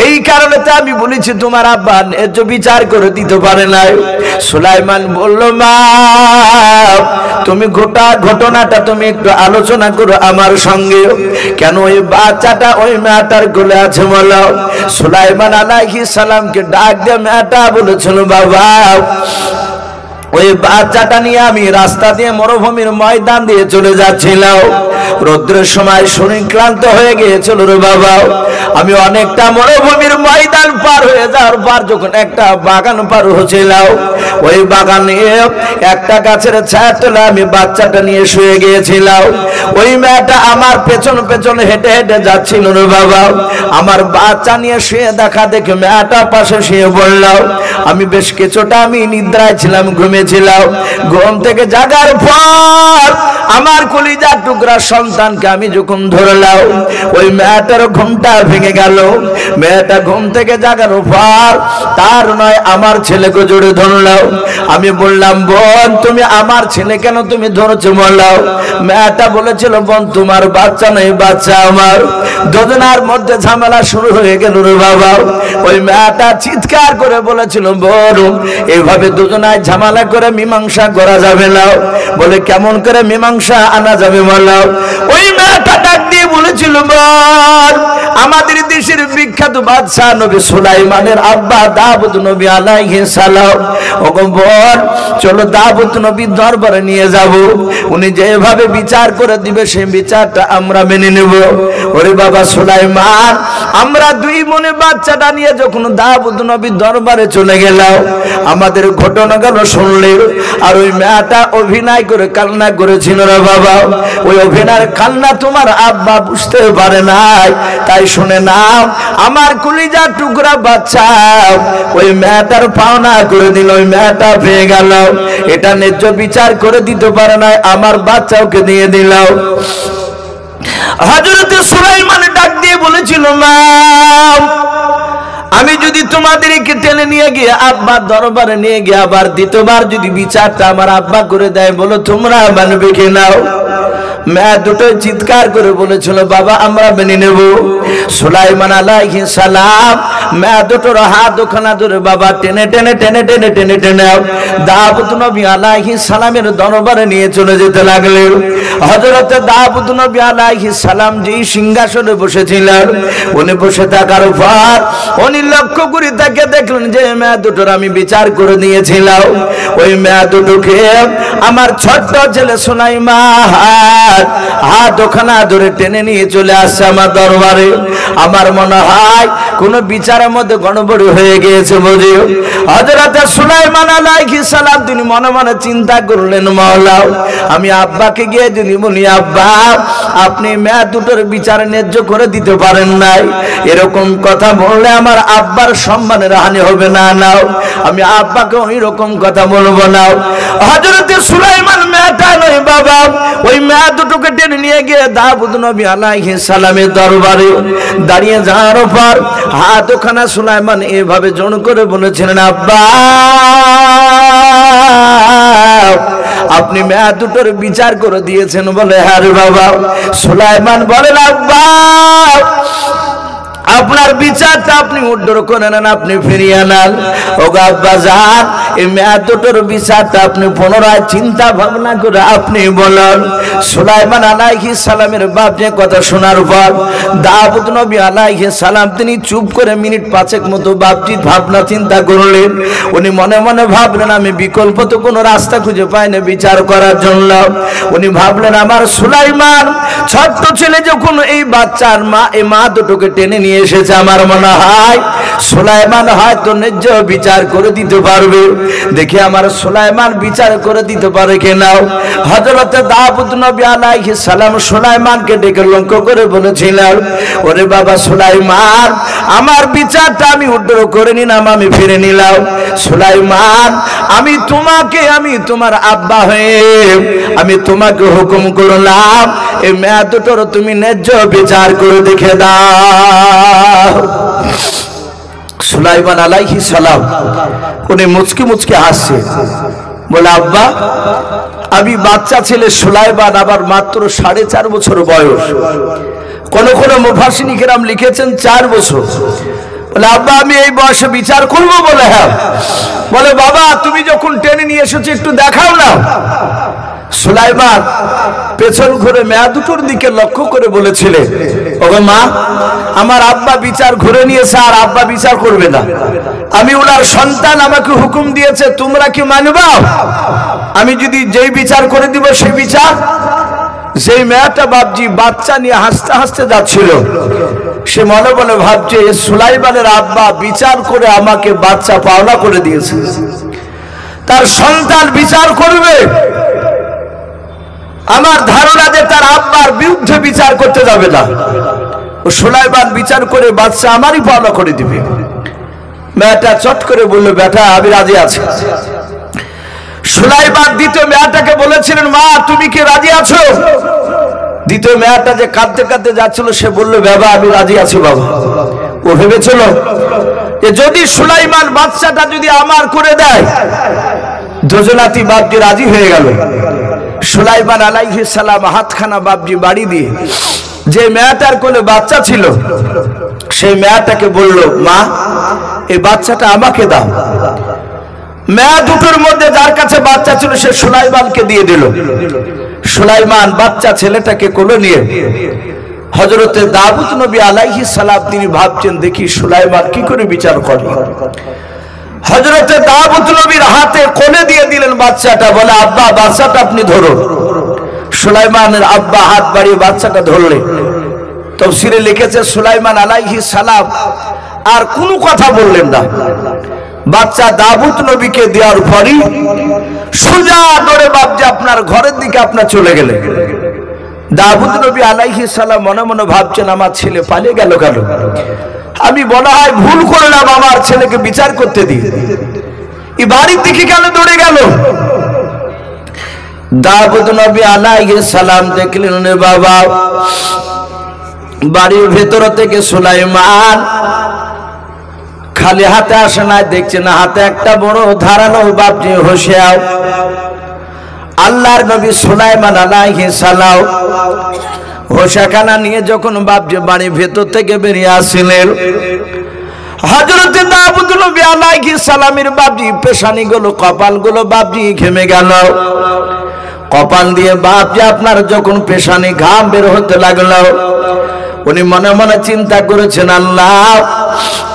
এই কারণে তো আমি বলেছি তোমার আব্বা ন্যায্য বিচার করে দিতে পারে নাই। সুলাইমান বলল মা, তুমি গোটা ঘটনাটা তুমি একটু আলোচনা করো আমার সঙ্গে, কেন ওই বাচ্চাটা ওই মেয়েটার কোলে আছে বলো। সুলাইমান আলাইহিস সালামকে ডাক দিয়ে মেয়েটা বলেছিল বাবা, ওই বাচ্চাটা নিয়ে আমি রাস্তা দিয়ে মরুভূমির ময়দান দিয়ে চলে যাচ্ছিলাম, রৌদ্রের সময় শরীর ক্লান্ত হয়ে গিয়েছিল রে বাবা। আমি অনেকটা মরুভূমির ময়দান পার হয়ে যাওয়ার পর যখন একটা বাগান পার হচ্ছিলাম, ওই বাগানে একটা গাছের ছায়া তলে আমি বাচ্চাটা নিয়ে শুয়ে গিয়েছিলাম। ওই মেয়েটা আমার পেছন পেছন হেঁটে হেঁটে যাচ্ছিল রে বাবা। আমার বাচ্চা নিয়ে শুয়ে দেখা দেখে মেয়েটা পাশে শুয়ে পড়লাম। আমি বেশ কিছুটা আমি নিদ্রায় ছিলাম, ঘুমিয়েছিলাম। ঘুম থেকে জাগার পর আমার কলিজার টুকরা সন্তানকে আমি যখন ধরলাম, ওই মেয়েটার ঘুমটা ভেঙে গেল। মেয়েটা ঘুম থেকে জাগার পর তার নয় আমার ছেলেকে জড়ে ধরলাম। আমি বললাম বোন, তুমি আমার ছেলে কেন তুমি ধরছো বললাম। মেয়েটা বলেছিল বোন তোমার বাচ্চা নেই, বাচ্চা আমার। দুজনার মধ্যে ঝামেলা শুরু হয়ে গেল রে বাবা। ওই মেয়েটা চিৎকার করে বলেছিল বোন, এইভাবে দুজনায় ঝামেলা করে মীমাংসা করা যাবে না। বলে কেমন করে মীমাংসা আনা যাবে বললাম। ওই মেয়েটা ডাক দিয়ে বলেছিল বোন, আমাদের দেশের বিখ্যাত বাদশাহ নবী সুলাইমানের আব্বা দাউদ নবী আলাইহিস সালাম, ওগো বোন চলো দাউদ নবীর দরবারে নিয়ে যাব, উনি যেভাবে বিচার করে দিবে সেই বিচারটা আমরা মেনে নেব। ওরে বাবা সুলাইমান, আমরা দুই মনে বাচ্চাটা নিয়ে যখন দাউদ নবীর দরবারে চলে গেলাম, আমাদের ঘটনা গেল শুনলে। আর ওই মেয়েটা অভিনয় করে কান্না করেছিল রে বাবা। ওই অভিনয়ের কান্না তোমার আব্বা বুঝতে পারে নাই, তাই শুনে নাও আমার কলিজার টুকরা বাচ্চা ওই মেয়েটার পাওনা করে দিল, ওই মেয়েটা পেয়ে গেল। এটা ন্যায্য বিচার করে দিতে পারে না, আমার বাচ্চাকে দিয়ে দিল। হযরত সুলাইমান ডাক দিয়ে বলেছিল মা, আমি যদি তোমাদেরকে টেনে নিয়ে গিয়ে আব্বার দরবারে নিয়ে গিয়ে আবার দ্বিতীয়বার যদি বিচারটা আমার আব্বা করে দেয়, বলো তোমরা মানবে কি নাও? মেয়ে দুটো চিৎকার করে বলেছিল বাবা আমরা মেনে নেব। সুলাইমান আলাইহিস সালাম মেয়ে দুটোর হাত ওখানে ধরে বাবা টেনে টেনে টেনে টেনে টেনে টেনে দাউদ নবী আলাইহিস সালামের দরবারে নিয়ে চলে যেতে লাগলেন। হযরত দাউদ নবী আলাইহিস সালাম যে সিংহাসনে বসেছিলেন, উনি বসে থাকার পর উনি লক্ষ্য করে তাকে দেখলেন যে মেয়ে দুটোর আমি বিচার করে নিয়েছিলাম, ওই মেয়ে দুটোকে আমার ছোট্ট ছেলে সুলাইমান হাত ওখানে ধরে টেনে নিয়ে চলে আসছে আমার দরবারে। আমার মনে হয় কোন বিচারের মধ্যে গড়বড় হয়ে গিয়েছে বুঝি। হযরত সুলাইমান আলাইহিস সালাম তিনি মনে মনে চিন্তা করলেন, মাওলা আমি আব্বাকে গিয়ে যদি বলি আব্বা আপনি মেয়ে দুটোর বিচার ন্যায্য করে দিতে পারেন নাই, এরকম কথা বললে আমার আব্বার সম্মানের হানি হবে না, নাও আমি আব্বাকে ওই রকম কথা বলবো না। হযরত সুলাইমান মেয়েটা নয় বাবা, ওই মেয়ে দুটোকে টেনে নিয়ে গিয়ে দাউদ নবী আলাইহিস সালামের দরবারে দাঁড়িয়ে যাওয়ার পর হাত ওখানে সুলাইমান এভাবে জোর করে বলেছিলেন আব্বা আপনি মেয়ে দুটোর বিচার করে দিয়েছেন বলে হ্যাঁ রে বাবা। সুলাইমান বলেন আব্বা আপনার বিচারটা আপনি উদ্ধার করে নেন, আপনি ফিরিয়ে নেন। ও আব্বা জান এই মেয়ে দুটোর বিচারটা আপনি পুনরায় চিন্তা ভাবনা করে আপনি বলেন। সুলাইমান আলাইহিস সালামের বাপ যে কথা শোনার পর দাউদ নবী আলাইহিস সালাম তিনি চুপ করে মিনিট পাঁচেক মতো বাপজি ভাবনা চিন্তা করলেন। উনি মনে মনে ভাবলেন আমি বিকল্প তো কোনো রাস্তা খুঁজে পাই না বিচার করার জন্য। উনি ভাবলেন আমার সুলাইমান ছোট্ট ছেলে যখন এই বাচ্চার মা এই মা দুটোকে টেনে নিয়ে নিয়ে এসেছে, আমার মনে হয় সুলাইমান হয়তো ন্যায্য বিচার করে দিতে পারবে। দেখি আমার সুলাইমান বিচার করে দিতে পারে কিনা। হযরত দাউদ নবী আলাইহিস সালাম সুলাইমানকে ডেকে লক্ষ্য করে বলেছিলেন, ওরে বাবা সুলাইমান, আমার বিচারটা আমি উদ্ধার করে নিলাম, আমি ফিরে নিলাম। সুলাইমান, আমি তোমার আব্বা হয়ে আমি তোমাকে হুকুম করলাম, এই মেয়ে দুটোর তুমি ন্যায্য বিচার করে দেখে দাও। সুলাইমান আলাইহিস সালাম উনি মুচকি মুচকি হাসছে, বলে আব্বা, আমি বাচ্চা ছেলে সুলাইমান, আবার মাত্র 4.5 বছর বয়স। কোন কোন মুফাসসিরিন কিরাম লিখেছেন 4 বছর। বলে আব্বা, আমি এই বয়সে বিচার করবো? বলে হ্যাঁ। বলে বাবা, তুমি যখন টেনে নিয়ে এসেছো একটু দেখাও না। সুলাইমান পেছন ঘুরে মেয়া দুটোর দিকে লক্ষ্য করে বলেছিলেন, ওগো মা, আমার আব্বা বিচার ঘুরে নিয়েছে, আর আব্বা বিচার করবে না। আমি ওনার সন্তান, আমাকে হুকুম দিয়েছে, তোমরা কি মানবা? আমি যদি যেই বিচার করে দিব সেই বিচার। যেই মেয়েটা বাপজি বাচ্চা নিয়ে হাসতে হাসতে যাচ্ছিল, সে মনে মনে ভাবছে সুলাইমানের আব্বা বিচার করে আমাকে বাচ্চা পাওনা করে দিয়েছে, তার সন্তান বিচার করবে। আমার ধারণা যে তার আব্বার বিরুদ্ধে বিচার করতে যাবে না, ও সুলাইমান বিচার করে বাচ্চা আমারই পাওনা করে দিবে। মেয়েটা চট করে বলল, বেটা আমি রাজি আছি। সুলাইমান দ্বিতীয় মেয়েটাকে বলেছিলেন, মা তুমি কি রাজি আছো? দ্বিতীয় মেয়েটা যে কাঁদতে কাঁদতে যাচ্ছিল, সে বলল, বাবা আমি রাজি আছি বাবা। ও ভেবেছিল যে যদি সুলাইমান বাচ্চাটা যদি আমার করে দেয়, দুজনাতি বাপজি রাজি হয়ে গেল। সুলাইমান আলাইহিস সালাম হাতখানা বাপজি বাড়ি দিয়ে যে মেয়েটার কোলে বাচ্চা ছিল, সেই মেয়েটাকে বলল, মা এই বাচ্চাটা আমাকে দাও। মেয়ে দুটোর মধ্যে যার কাছে বাচ্চা ছিল সে সুলাইমানকে দিয়ে দিল। সুলাইমান বাচ্চা ছেলেটাকে কোলে নিয়ে হযরতে দাউদ নবী আলাইহিস সালাম তিনি ভাবছেন, দেখি সুলাইমান কি করে বিচার করে। হযরতে দাউদ নবীর হাতে কোলে দিয়ে দিলেন বাচ্চাটা, বলে আব্বা বাচ্চাটা আপনি ধরুন। সুলাইমানের আব্বা হাত বাড়িয়ে বাচ্চাটা ধরলেন। তাফসীরে লিখেছে সুলাইমান আলাইহিস সালাম আর কোনো কথা বললেন না। বাচ্চা দাউদ নবীকে দেওয়ার পরই সোজা দৌড়ে বাপজি আপনার ঘরের দিকে আপনার চলে গেলেন। দাউদ নবী আলাইহিস সালাম মনে মনে ভাবছেন, আমার ছেলে পালিয়ে গেল কেন? আমি মনে হয় ভুল করলাম, আমার ছেলেকে বিচার করতে দিই। এই বাড়ির দিকে কেন দৌড়ে গেল? দাউদ নবী আলাইহিস সালাম দেখলেন, বাবা বাড়ির ভেতর থেকে সুলাইমান খালি হাতে আসে না, দেখছেন হাতে একটা বড় ধারালো বাপজি হোসেয়াও। আল্লাহর নবী সুলাইমান আলাইহিস সালাম হোসাখানা নিয়ে যখন বাপজি বাড়ির ভেতর থেকে বেরিয়ে আসছিলেন, হযরত দাউদ নবী আলাইহিস সালামের বাপজি পেশানি গুলো, কপাল গুলো বাপজি ঘেমে গেল। কপাল দিয়ে বাপজি আপনার যখন পেশানি ঘাম বের হতে লাগলো, উনি মনে মনে চিন্তা করেছেন, আল্লাহ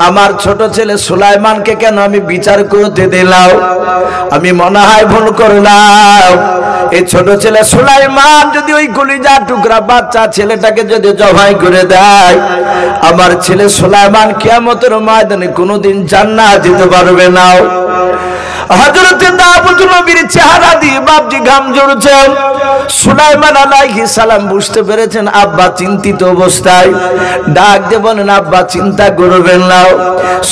আমার ছোট ছেলে সুলাইমানকে কেন আমি বিচার করতে দিলাম? আমি মনে হয় ভুল করলাম। এই ছোট ছেলে সুলাইমান যদি ওই কলিজা টুকরা বাচ্চা ছেলেটাকে যদি জবাই করে দেয়, আমার ছেলে সুলাইমান কিয়ামতের ময়দানে কোনোদিন জান্নাত যেতে পারবে না। হযরত দাউদ নবীর চেহারা দিয়ে বাপজি ঘাম ঝরছে। সুলাইমান আলাইহিস সালাম বুঝতে পেরেছেন আব্বা চিন্তিত অবস্থায়, ডাক দিয়ে বলেন, আব্বা চিন্তা করবেন না।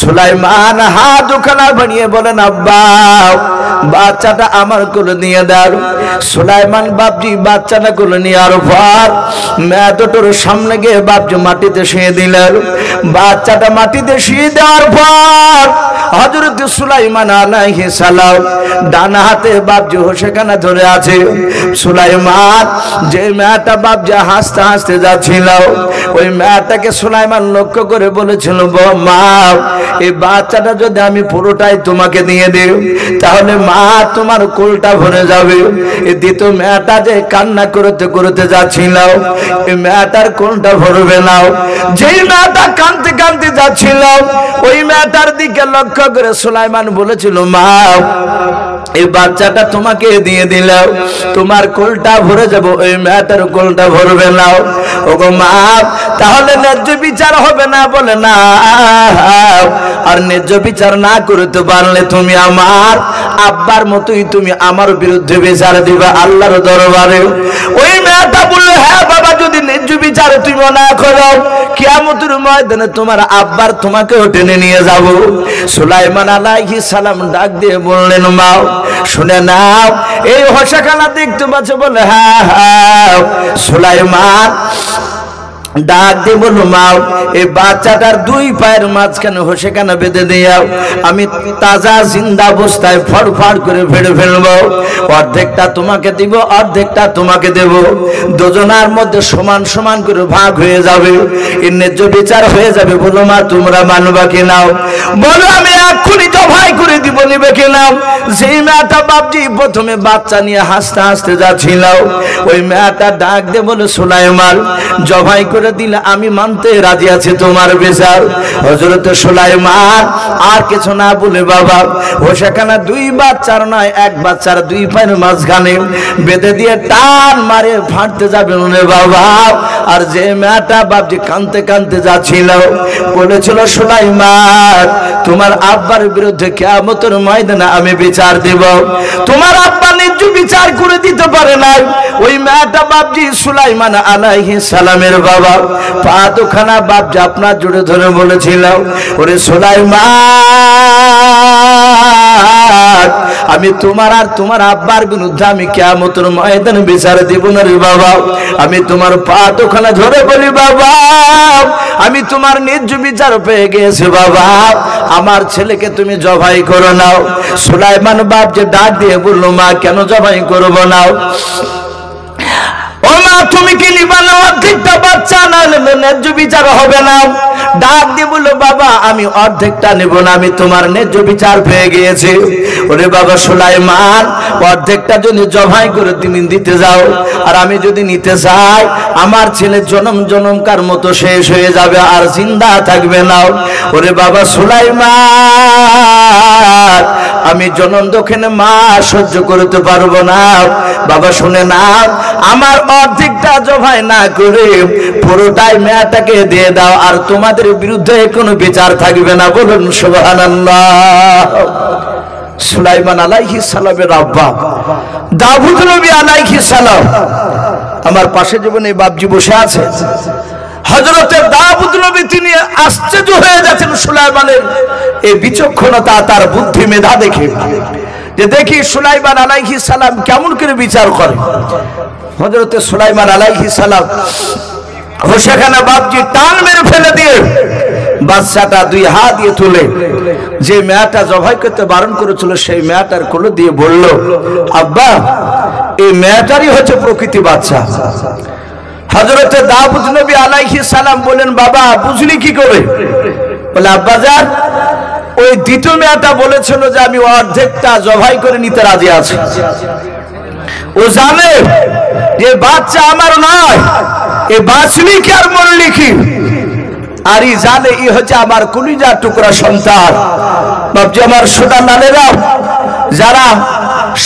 সুলাইমান হাত ওখানে বানিয়ে বলেন, আব্বা বাচ্চাটা আমার কোলে নিয়ে দাও। সুলাইমান বাপজি বাচ্চাটা কোলে নেওয়ার পর মেয়ে দুটোর সামনে গিয়ে বাপজি মাটিতে শুয়ে দিলেন। বাচ্চাটা মাটিতে শুয়ে দেওয়ার পর হযরত সুলাইমান আলাইহিস সালাম ডান হাতে বাপজি হোসেখানা ধরে আছে। সুলাইমান যে মেয়েটা বাপজি হাসতে হাসতে যাচ্ছিল, ওই মেয়েটাকে সুলাইমান লক্ষ্য করে বলেছিল, মা এই বাচ্চাটা যদি আমি পুরোটাই তোমাকে দিয়ে দিই, তাহলে মা তোমার কোলটা ভরে যাবে। এই দ্বিতীয় মেয়েটা যে কান্না করতে করতে যাচ্ছিল, এই মেয়েটার কোলটা ভরবে না। যেই মেয়েটা কাঁদতে কাঁদতে যাচ্ছিল, ওই মেয়েটার দিকে লক্ষ্য করে সুলাইমান বলেছিল, মা এই বাচ্চাটা তোমাকে দিয়ে দিলাম, তোমার কোলটা ভরে যাব, ওই মেয়েটার কোলটা ভরবে না। ওগো মা, তাহলে ন্যায্য বিচার হবে না? বলে না। আর ন্যায্য বিচার না করতে পারলে তুমি আমার আব্বার মতোই তুমি আমার বিরুদ্ধে বিচার দিবা আল্লাহর দরবারে। ওই মেয়েটা বলল, হ্যাঁ বাবা, যদি ন্যায্য বিচার তুমি না করো, কিয়ামতের ময়দানে তোমার আব্বার তোমাকে টেনে নিয়ে যাব। সুলাইমান আলাইহিস সালাম ডাক দিয়ে বললেন, মা শুনে নাও, এই হোসাখানা দেখতে পাচ্ছ? বলে হ্যাঁ হ্যাঁ। সুলাইমান ডাক দিয়ে বলল, মা এই বাচ্চাটার দুই পায়ের মাঝখানে হোসেখানা বেঁধে দিও, আমি তাজা জিন্দা অবস্থায় ফড়ফড় করে ফেড়ে ফেলবো। অর্ধেকটা তোমাকে দিব, অর্ধেকটা তোমাকে দেব, দুজনার মধ্যে সমান সমান করে ভাগ হয়ে যাবে, এর ন্যায্য বিচার হয়ে যাবে। বলো মা, তোমরা মানবা কি নাও? বলো আমি এক্ষুনি জবাই করে দিব, নিবে কি নাও? যেই মেয়েটা বাপজি প্রথমে বাচ্চা নিয়ে হাসতে হাসতে যাচ্ছিল, ওই মেয়েটা ডাক দিয়ে বলে, সুলাইমান জবাই করে দিলে আমি মানতে রাজি আছি তোমার বিচার। হযরত সুলাইমান আর কিছু না বলে বাবা ও সেখানে দুই বাচ্চার নয়, এক বাচ্চার দুই পায়ের মাঝখানে বেঁধে দিয়ে টান মারে ফাটতে যাবে রে বাবা। আর যে মেয়েটা বাপজি কাঁদতে কাঁদতে যাচ্ছিল, বলেছিল, সুলাইমান তোমার আব্বার বিরুদ্ধে কিয়ামতের ময়দানে আমি বিচার দেব। তোমার আব্বা ন্যায্য বিচার করে দিতে পারে না। ওই মেয়েটা বাপজি সুলাইমান আলাইহিস সালামের বাবা পা দুখানা বাপজি আপনার জুড়ে ধরে বলেছিল, ওরে সুলাইমান আমি তোমার আর তোমার আব্বার বিরুদ্ধে আমি কিয়ামতের ময়দানে বিচার দেব না রে বাবা। আমি তোমার পা দুখানা ধরে বলি, বাবা আমি তোমার ন্যায্য বিচার পেয়ে গেছি বাবা, আমার ছেলেকে তুমি জবাই করো নাও। সুলাইমান বাপ যে ডাক দিয়ে বললো, মা কেন জবাই করবো নাও? ও মা তুমি কি নিবা না? অর্ধেকটা বাচ্চা না নেবে ন্যায্য বিচার হবে না। ডাক দিয়ে বললো, বাবা আমি অর্ধেকটা নেব না, আমি তোমার ন্যায্য বিচার পেয়ে গিয়েছি। ওরে বাবা সুলাইমান, অর্ধেকটা যদি জবাই করে তুমি দিতে যাও আর আমি যদি নিতে চাই, আমার ছেলে জনম জনমকার মতো শেষ হয়ে যাবে আর জিন্দা থাকবে না। ওরে বাবা সুলাইমান, আমি জনম দক্ষিণে মা সহ্য করতে পারবো না। বাবা শুনে না, আমার অর্ধেকটা জবাই না করে পুরোটাই মেয়েটাকে দিয়ে দাও, আর তোমাদের বিরুদ্ধে কোনো বিচার থাকবে না। বলুন সুবহানাল্লাহ। সুলাইমান আলাইহিস সালামের আব্বা দাউদ নবী আলাইহিস সালাম আমার পাশে যেমন এই বাপজি বসে আছে, হযরতে দাউদ নবী তিনি আশ্চর্য হয়ে যাচ্ছেন সুলাইমানের এই বিচক্ষণতা, তার বুদ্ধি মেধা দেখে, যে দেখি সুলাইমান আলাইহিস সালাম কেমন করে বিচার করে। হযরতে সুলাইমান আলাইহিস সালাম হোসেখানা বাপজি টান মেরে ফেলে দিয়ে বাচ্চাটা দুই হাত দিয়ে তুলে যে মেয়েটা জবাই করতে বারণ করেছিল সেই মেয়েটার কোলে দিয়ে বলল, আব্বা এই মেয়েটারই হচ্ছে প্রকৃতি বাচ্চা। হযরতে দাউদ নবী আলাইহিস সালাম বলেন, বাবা বুঝলি কি করে? বলে, আব্বা জান ওই দ্বিতীয় মেয়েটা বলেছিল যে আমি অর্ধেকটা জবাই করে নিতে রাজি আছি। ও জানে যে বাচ্চা আমার নয়, এ বাঁচলি কি আর মরলি কি, আর ই জানে ই হচ্ছে আমার কলিজার টুকরা সন্তান। বাপজি আমার সোনা লালেরা, যারা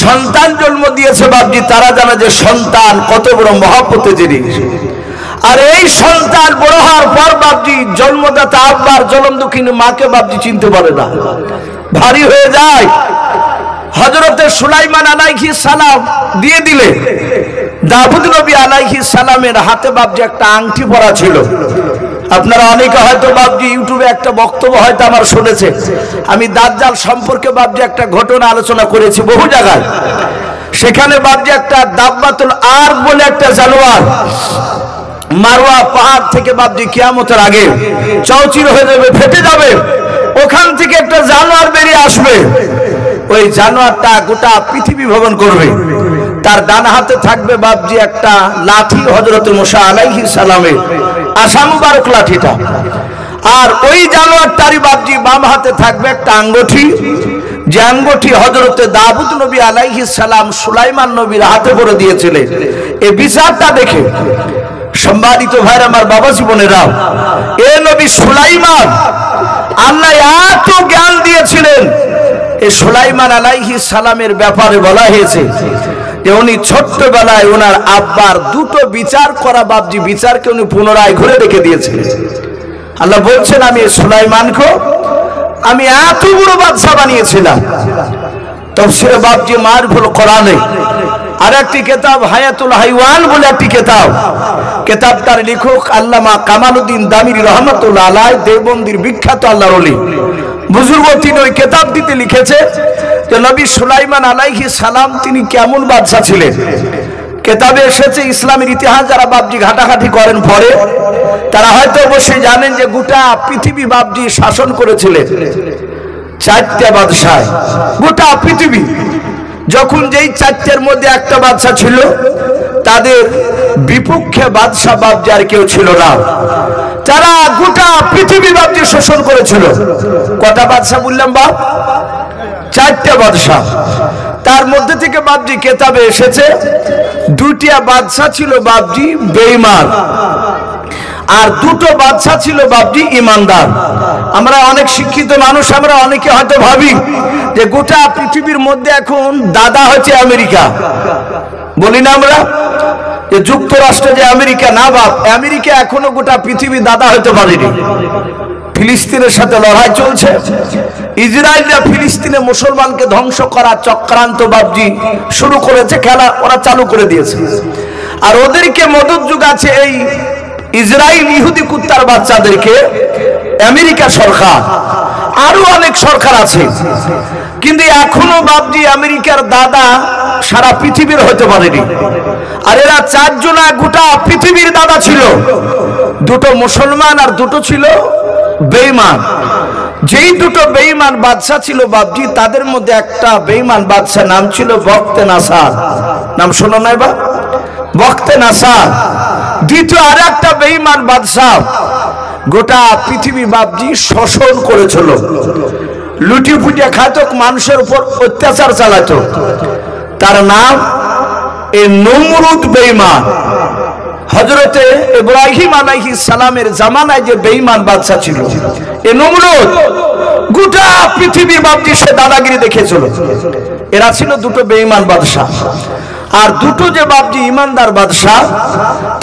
সন্তান জন্ম দিয়েছে বাপজি তারা জানে যে সন্তান কত বড় মহব্বতের জিনিস। আর এই সন্তান বড় হওয়ার পর বাপজি জন্মদাতা আব্বার জনম দুঃখিনী মাকে বাপজি চিনতে পারে না, ভারী হয়ে যায়। হযরতে সুলাইমান আলাইহিস সালাম দিয়ে দিলে দাউদ নবী আলাইহিস সালামের হাতে বাপজি একটা আংটি পরা ছিল। আপনারা অনেকে হয়তো বাপজি ইউটিউবে একটা বক্তব্য হয়তো আমার শুনেছে, আমি দাজ্জাল সম্পর্কে বাপজি একটা ঘটনা আলোচনা করেছি বহু জায়গায়। সেখানে বাপজি একটা দাব্বাতুল আরব বলে একটা জানোয়ার মারওয়া পাহাড় থেকে বাপজি কিয়ামতের আগে চৌচির হয়ে যাবে, ফেটে যাবে, ওখান থেকে একটা জানোয়ার বেরিয়ে আসবে। ওই জানোয়ারটা গোটা পৃথিবী ভ্রমণ করবে, তার ডান হাতে থাকবে বাপজি একটা লাঠি, হযরত মুসা আলাইহিস সালামের আশা মুবারক লাঠিটা, আর ওই জানোয়ারটারই বাপজি বাম হাতে থাকবে একটা আঙ্গুঠি, যে আঙ্গুঠি হযরতে দাউদ নবী আলাইহিস সালাম সুলাইমান নবীর হাতে করে দিয়েছিলেন। এই বিচারটা দেখে সম্মানিত ভাইরা আমার বাবা জীবনেরা, এ নবী সুলাইমান আল্লাহ এত জ্ঞান দিয়েছিলেন, এই সুলাইমান আলাইহিস সালামের ব্যাপারে বলা হয়েছে যে উনি ছোট্টবেলায় ওনার আব্বার দুটো বিচার করা বাপজি বিচারকে উনি পুনরায় ঘুরে রেখে দিয়েছিলেন। আল্লাহ বলছেন আমি সুলাইমানকে আমি এত বড় বাদশা বানিয়েছিলাম। তাফসীরে বাপজি মারফুল কোরআনে আর একটি কিতাব হায়াতুল হাইওয়ান বলে একটি কিতাবটার লেখক আল্লামা কামালউদ্দিন দামিরি রহমাতুল্লাহ আলাইহি দেওবন্দির বিখ্যাত আল্লাহর ওলি বুজুর্গ, তিনি ওই কিতাবটিতে লিখেছে যে নবী সুলাইমান আলাইহিস সালাম তিনি কেমন বাদশা ছিলেন। কিতাবে এসেছে ইসলামের ইতিহাস যারা বাপজি ঘাটাঘাটি করেন পরে তারা হয়তো অবশ্যই জানেন যে গোটা পৃথিবী বাপজি শাসন করেছিলেন চারটা বাদশায়। গোটা পৃথিবী যখন যেই চারটের মধ্যে একটা বাদশা ছিল তাদের বিপক্ষে বাদশা বাপজি আর কেউ ছিল না। তারা গোটা পৃথিবী বাপজি শোষণ করেছিল। কটা বাদশা বললাম বাপ? চারটা বাদশা। তার মধ্যে থেকে বাপজি কিতাবে এসেছে দুইটা বাদশা ছিল বাপজি বেঈমান আর দুটো বাদশা ছিল বাপজি ইমানদার। আমরা অনেক শিক্ষিত মানুষ, আমরা অনেকে হয়তো ভাবি যে গোটা পৃথিবীর মধ্যে এখন দাদা হচ্ছে আমেরিকা, বলি না আমরা যে যুক্তরাষ্ট্র যে আমেরিকা, না বাপ, আমেরিকা এখনো গোটা পৃথিবী দাদা হতে পারেনি। ফিলিস্তিনের সাথে লড়াই চলছে, ইসরায়েলরা ফিলিস্তিনে মুসলমানকে ধ্বংস করা চক্রান্ত বাপজি শুরু করেছে, খেলা ওরা চালু করে দিয়েছে। আর ওদেরকে মদত যোগাচ্ছে এই ইসরায়েল ইহুদি কুত্তার বাচ্চাদেরকে আমেরিকা সরকার, আরো অনেক সরকার আছে, কিন্তু এখনো বাপজি আমেরিকার দাদা সারা পৃথিবীর হতে পারেনি। আর এরা চারজনা গোটা পৃথিবীর দাদা ছিল, দুটো মুসলমান আর দুটো ছিল বেঈমান। যেই দুটো বেঈমান বাদশা ছিল বাপজি তাদের মধ্যে একটা বেঈমান বাদশা নাম ছিল বখতে নাসার, নাম শোনো নাই বা? বখতে নাসার। দ্বিতীয় আর একটা বেঈমান বাদশা গোটা পৃথিবী বাপজি শোষণ করেছিল, লুটি ফুটিয়ে খাত, মানুষের উপর অত্যাচার চালাতো। তার নাম এই নমরুদ বেঈমান। হযরতে ইব্রাহিম আলাইহিস সালামের জামানায় যে বেঈমান বাদশা ছিল এই নমরুদ, গোটা পৃথিবী বাপজি সে দাদাগিরি দেখেছিল। এরা ছিল দুটো বেঈমান বাদশা। আর দুটো যে বাপজি ইমানদার বাদশাহ,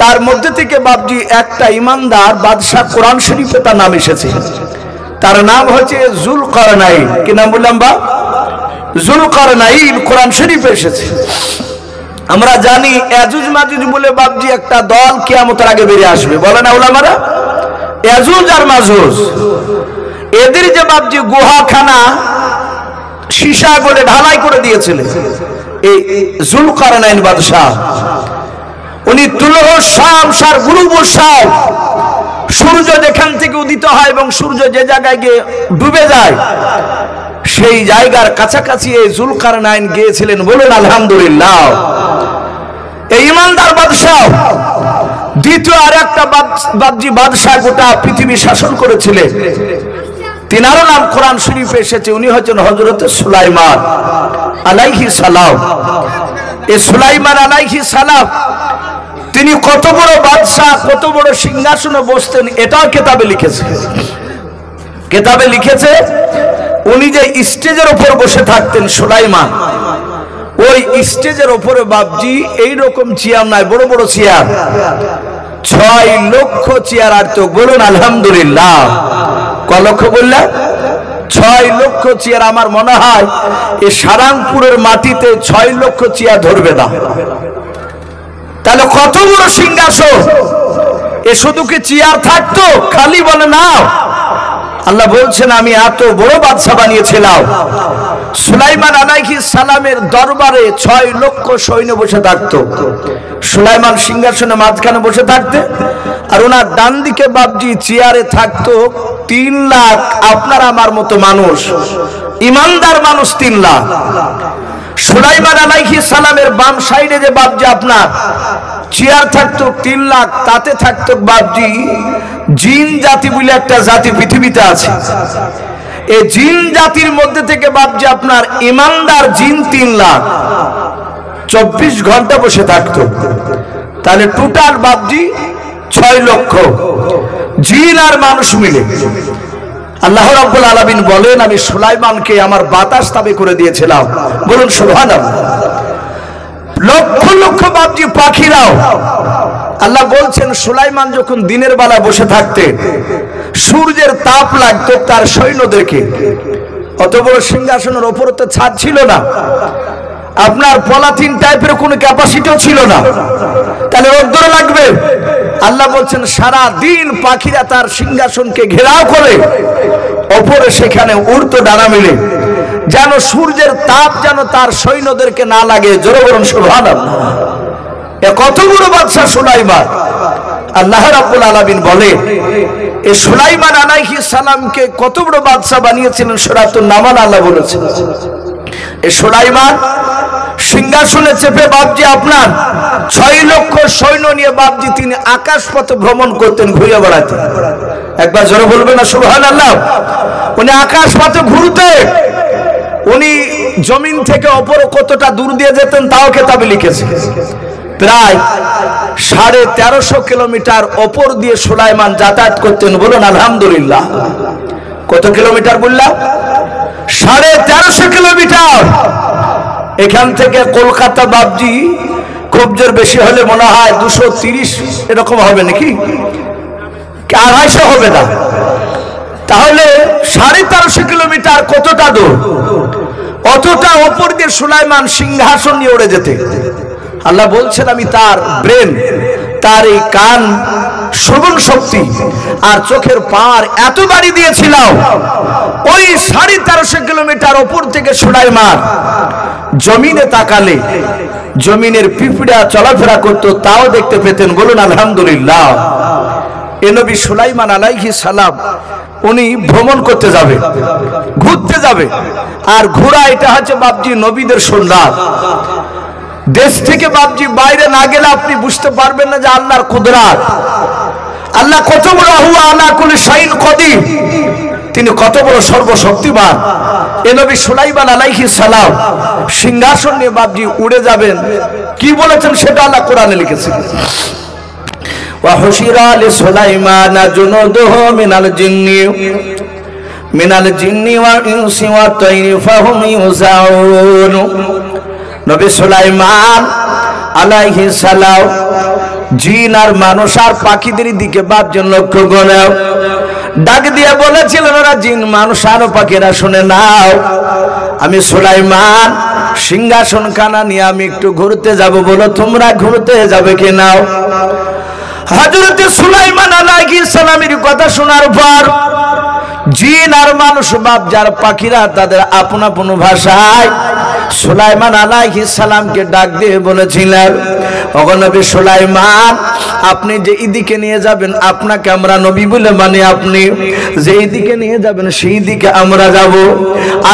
তার মধ্যে থেকে বাপজি একটা ইমানদার বাদশাহ কোরআন শরীফে তার নাম এসেছে, তার নাম হচ্ছে যুলকারনাইন। কি নাম বললাম বা? যুলকারনাইন কোরআন শরীফে এসেছে। আমরা জানি ইয়াজুজ মাজুজ বলে বাপজি একটা দল কিয়ামতের আগে বেরিয়ে আসবে, বলে না উলামারা? ইয়াজুজ আর মাজুজ এদের যে বাপজি গুহাখানা সীসা বলে ঢালাই করে দিয়েছিলেন এই যুলকারনাইন বাদশাহ, উনি তুলহ শাম সার গুরুব শাম, সূর্য যেখান থেকে উদিত হয় এবং সূর্য যে জায়গায় গিয়ে ডুবে যায় সেই জায়গার কাছাকাছি এই যুলকারনাইন গিয়েছিলেন। বলুন আলহামদুলিল্লাহ। এই ইমানদার বাদশাহ দ্বিতীয় আর একটা বাদজি বাদশাহ গোটা পৃথিবী শাসন করেছিলেন, তিনারও নাম কোরআন শরীফে এসেছে। উনি হচ্ছেন হযরতে সুলাইমান আলাইহিস সালাম। এই সুলাইমান আলাইহিস সালাম তিনি কত বড় বাদশাহ, কত বড় সিংহাসনে বসতেন এটাও কিতাবে লিখেছে। কিতাবে লিখেছে উনি যে স্টেজের উপর বসে থাকতেন সুলাইমান, ওই স্টেজের উপরে বাপজি এইরকম চেয়ার নাই, বড় বড় চেয়ার, 6 লক্ষ চেয়ার। আর তো বলুন আলহামদুলিল্লাহ। ক লক্ষ বললাম? 6 লক্ষ চেয়ার। আমার মনে হয় এই সারাংপুরের মাটিতে 6 লক্ষ চেয়ার ধরবে না। তাহলে কত বড় সিংহাসন! এ শুধু কি চেয়ার থাকতো খালি? বলে না, আল্লাহ বলছেন আমি এত বড় বাদশা বানিয়েছিলাম। সুলাইমান আলাইহিস সালামের দরবারে 6 লক্ষ সৈন্য বসে থাকতো। সুলাইমান সিংহাসনে মাঝখানে বসে থাকতে, আর ওনার ডান দিকে বাপজি চেয়ারে থাকতো 3 লাখ আপনার আমার মতো মানুষ, ইমানদার মানুষ 3 লাখ। সুলাইমান আলাইহিস সালামের বাম সাইডে যে বাপজি আপনার চেয়ার থাকতো 3 লাখ, তাতে থাকতো বাপজি জিন জাতি বলে একটা জাতি পৃথিবীতে আছে। এই জিন জাতির মধ্যে থেকে বাপজি আপনার ইমানদার জিন 3 লাখ 24 ঘন্টা বসে থাকতো। তাহলে টোটাল বাপজি 6 লক্ষ জিন আর মানুষ মিলে। আল্লাহ রাব্বুল আলামিন বলেন, আমি সুলাইমানকে আমার বাতাস তাবে করে দিয়েছিলাম। বলুন সুবহানাল্লাহ। লক্ষ লক্ষ বাপজি পাখিরাও, আল্লাহ বলছেন সুলাইমান যখন দিনের বেলা বসে থাকতেন, সূর্যের তাপ লাগতো তার সৈন্যদেরকে। অত বড় সিংহাসনের ওপরে তো ছাদ ছিল না, আপনার পলাথিন টাইপের কোনো ক্যাপাসিটিও ছিল না, তাহলে রোদ্দুর লাগবে। আল্লাহ বলছেন সারা দিন পাখিরা তার সিংহাসনকে ঘেরাও করে ওপরে সেখানে উড়তো ডানা মেলে, যেন সূর্যের তাপ যেন তার সৈন্যদেরকে না লাগে। জোরে বলুন সুবহানাল্লাহ। কত বড় বাদশা সুলাইমান। আল্লাহ রাব্বুল আলামিন বলে এই সুলাইমান আলাইহিস সালামকে কত বড় বাদশা বানিয়েছিলেন সূরাতুন নামাল আল্লাহ বলেছেন। এই সুলাইমান সিংহাসনে চেপে বাপজি আপনার 6 লক্ষ সৈন্য নিয়ে বাপজি তিনি আকাশপথে ভ্রমণ করতেন, ঘুরে বেড়াতেন। একবার জোরে বলবেন না সুবহানাল্লাহ। উনি আকাশপথে ঘুরতেন, উনি জমিন থেকে উপরে কতটা দূর দিয়ে যেতেন তাও কিতাবে লিখেছে। প্রায় 1350 কিলোমিটার উপর দিয়ে সুলাইমান যাতায়াত করতেন। বলুন আলহামদুলিল্লাহ। কত কিলোমিটার বললাম? 1350 কিলোমিটার। এখান থেকে কলকাতা বাপজি খুব জোর বেশি হলে মনে হয় 230 এরকম হবে নাকি, 250 হবে না। তাহলে 1350 কিলোমিটার কতটা দূর? অতটা উপর দিয়ে সুলাইমান সিংহাসন নিয়ে উড়ে যেতে। আল্লাহ বলছেন আমি তার ব্রেন, তার এই কান, শ্রবণ শক্তি আর চোখের পাওয়ার এত বাড়ি দিয়েছিলাম, ওই 1350 কিলোমিটার উপর থেকে সুলাইমান জমিনে তাকালে জমিনের পিঁপড়া চলাফেরা করতো তাও দেখতে পেতেন। বলুন আলহামদুলিল্লাহ। এ নবী সুলাইমান আলাইহিস সালাম উনি ভ্রমণ করতে যাবে, ঘুরতে যাবে। আর ঘোরা এটা হচ্ছে বাপজি নবীদের সুন্নাত। দেশ থেকে বাপজি বাইরে না গেলে আপনি বুঝতে পারবেন না যে আল্লাহর কুদরত, আল্লাহ কত বড়, হুয়া আলা কুল্লি শাইইন কদির, তিনি কত বড় সর্বশক্তিমান। এ নবী সুলাইমান আলাইহিস সালাম সিংহাসন নিয়ে বাপজি উড়ে যাবেন। কি বলেছেন সেটা আল্লাহ কোরআনে লিখেছেন। ওয়া হুশিরা লিসুলাইমান জুনুদুহু মিনাল জিন্নি ওয়াল ইনসি ওয়াত তায়রি ফাহুম ইউজাউন। নবী সুলাইমান আলাইহিস সালাম জিন আর মানুষ আর পাখিদের দিকে বাপজন লক্ষ্য করে ডাক দিয়ে বলেছিলেন, ওরা জিন মানুষ আর পাখিরা শুনে নাও, আমি সুলাইমান সিংহাসন খানা নিয়ে আমি একটু ঘুরতে যাব, বলো তোমরা ঘুরতে যাবে কি নাও? হযরত সুলাইমান আলাইহিস সালামের কথা শোনার পর জিন আর মানুষ বাপ যার পাখিরা তাদের আপন আপন ভাষায় সুলাইমান আলাইহিস সালামকে ডাক দিয়ে বলেছিলেন, ওগো নবী সুলাইমান, আপনি যে দিকে নিয়ে যাবেন আপনাকে আমরা নবী বলে মানে, আপনি যেই দিকে নিয়ে যাবেন সেই দিকে আমরা যাব।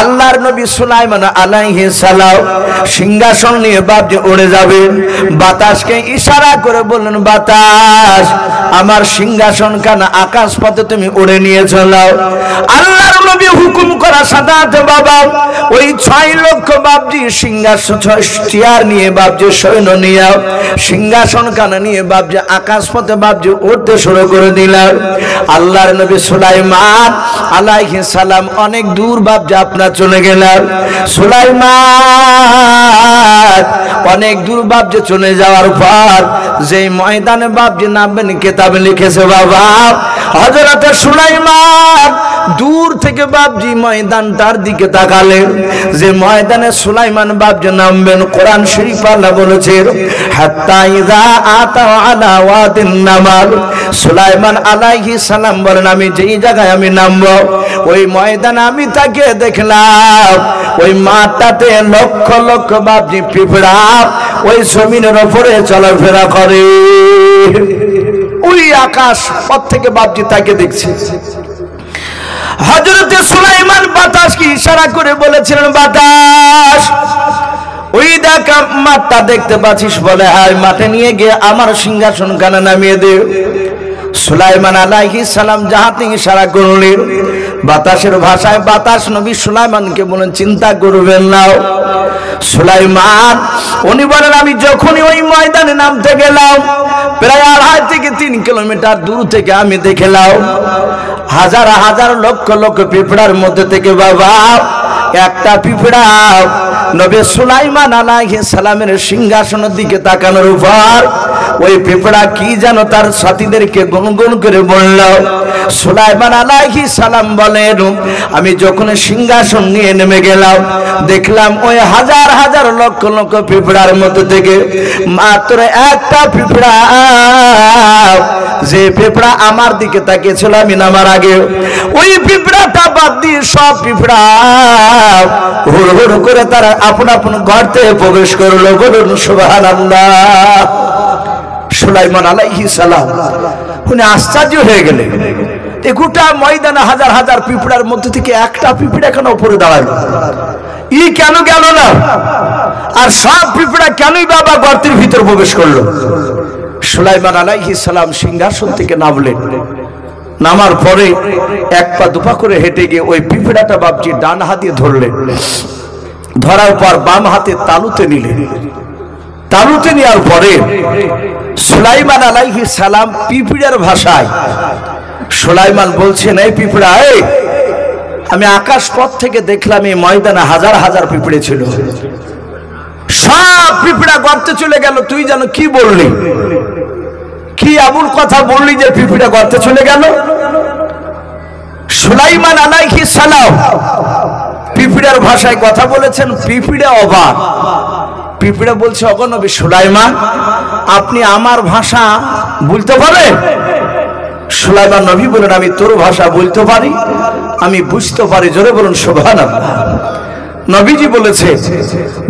আল্লাহর নবী সুলাইমান আলাইহিস সালাম সিংহাসন নিয়ে বাপ যে উড়ে যাবেন, বাতাসকে ইশারা করে বললেন, বাতাস আমার সিংহাসন খানা আকাশ পথে তুমি উড়ে নিয়ে চলাও। আল্লাহর নবী হুকুম করা সাথে বাবা ওই 6 লক্ষ বাপজি সিংহাসন চেয়ার নিয়ে বাপজি সৈন্য নিয়ে সিংহাসন খানা নিয়ে বাপজি আকাশ পথে বাপজি উঠতে শুরু করে দিলেন। আল্লাহর নবী সুলাইমান আলাইহিস সালাম অনেক দূর বাপজি আপনার চলে গেলেন। সুলাইমান অনেক দূর বাপজি চলে যাওয়ার পর যেই ময়দানে বাপজি নামবেন কিতাবে লিখেছে বাবা, হযরত সুলাইমান দূর থেকে বাপজি ময়দানটার দিকে তাকালেন। যে ময়দানে সুলাইমান বাপজি নামবেন, কোরআন শরীফ আল্লাহ বলেছে, হাত্তা ইযা আতা আলা ওয়াদিন নামাল, সুলাইমান আলাইহিস সালাম বলেন আমি যেই জায়গায় আমি নামবো ওই ময়দানে আমি তাকে দেখলাম ওই মাঠটাতে লক্ষ লক্ষ বাপজি পিঁপড়া ওই জমিনের উপরে চলাফেরা করে। ওই আকাশ পথ থেকে বাপজি তাকে দেখছে। হযরত সুলাইমান বাতাসকে ইশারা করে বলেছিলেন, বাতাস ওই দেখ মাঠটা দেখতে পাচ্ছিস? বলে হ্যাঁ, মাঠে নিয়ে গিয়ে আমার সিংহাসন খানা নামিয়ে দে। সুলাইমান আলাইহিস সালাম যাহাতে ইশারা করলেন বাতাসের ভাষায়, বাতাস নবী সুলাইমানকে বলেন চিন্তা করবেন না। সুলাইমান উনি বলেন আমি যখনই ওই ময়দানে নামতে গেলাম প্রায় 2.5 থেকে 3 কিলোমিটার দূর থেকে আমি দেখলাম হাজার হাজার লক্ষ লক্ষ পিঁপড়ার মধ্যে থেকে বাবা একটা পিঁপড়া নবী সুলাইমান আলাইহিস সালামের সিংহাসনের দিকে তাকানোর উপর ওই পিঁপড়া কি যেন তার সাথীদেরকে গুনগুন করে বলল। সুলাইমান আলাইহিস সালাম বলেন, আমি যখন সিংহাসন নিয়ে নেমে গেলাম দেখলাম ওই হাজার হাজার লক্ষ লক্ষ পিঁপড়ার মধ্যে থেকে মাত্র একটা পিঁপড়া, যে পিঁপড়া আমার দিকে তাকিয়েছিল আমি নামার আগে, ওই পিঁপড়াটা বাদ দিয়ে সব পিঁপড়া হুড় হুড় করে তারা আপন আপন গর্তে প্রবেশ করলো। বলুন সুবহানাল্লাহ। সুলাইমান আলাইহিস সালাম উনি আশ্চর্য হয়ে গেলেন, এই গোটা ময়দানে হাজার হাজার পিঁপড়ার মধ্যে থেকে একটা পিঁপড়া কেন উপরে দাঁড়ালো, ই কেন গেল না, আর সব পিঁপড়া কেনই বাবা গর্তের ভিতর প্রবেশ করলো। সুলাইমান আলাইহিস সালাম সিংহাসন থেকে নামলেন, নামার পরে এক পা দুপা করে হেঁটে গিয়ে ওই পিঁপড়াটা বাপজি ডান হাতে ধরলেন, ধরার পর বাম হাতে তালুতে নিলেন, তালুতে নেওয়ার পরে সুলাইমান আলাইহিস সালাম পিঁপড়ার ভাষায় সুলাইমান বলছেন, এই পিঁপড়া, এই আমি আকাশ পথ থেকে দেখলাম এই ময়দানে হাজার হাজার পিঁপড়ে ছিল, সব পিঁপড়া গর্তে চলে গেল, তুই যেন কি বললি, কি এমন কথা বললি যে পিঁপড়া গর্তে চলে গেল। সুলাইমান আলাইহিস সালাম পিঁপড়ার ভাষায় কথা বলেছেন, পিঁপড়া অবাক। পিঁপড়া বলছে, ওগো নবী সুলাইমান, আপনি আমার ভাষা বলতে পারেন? সুলাইমান নবী বলেন, আমি তোর ভাষা বলতে পারি, আমি বুঝতে পারি। জোরে বলুন সুবহানাল্লাহ। নবীজি বলেছে,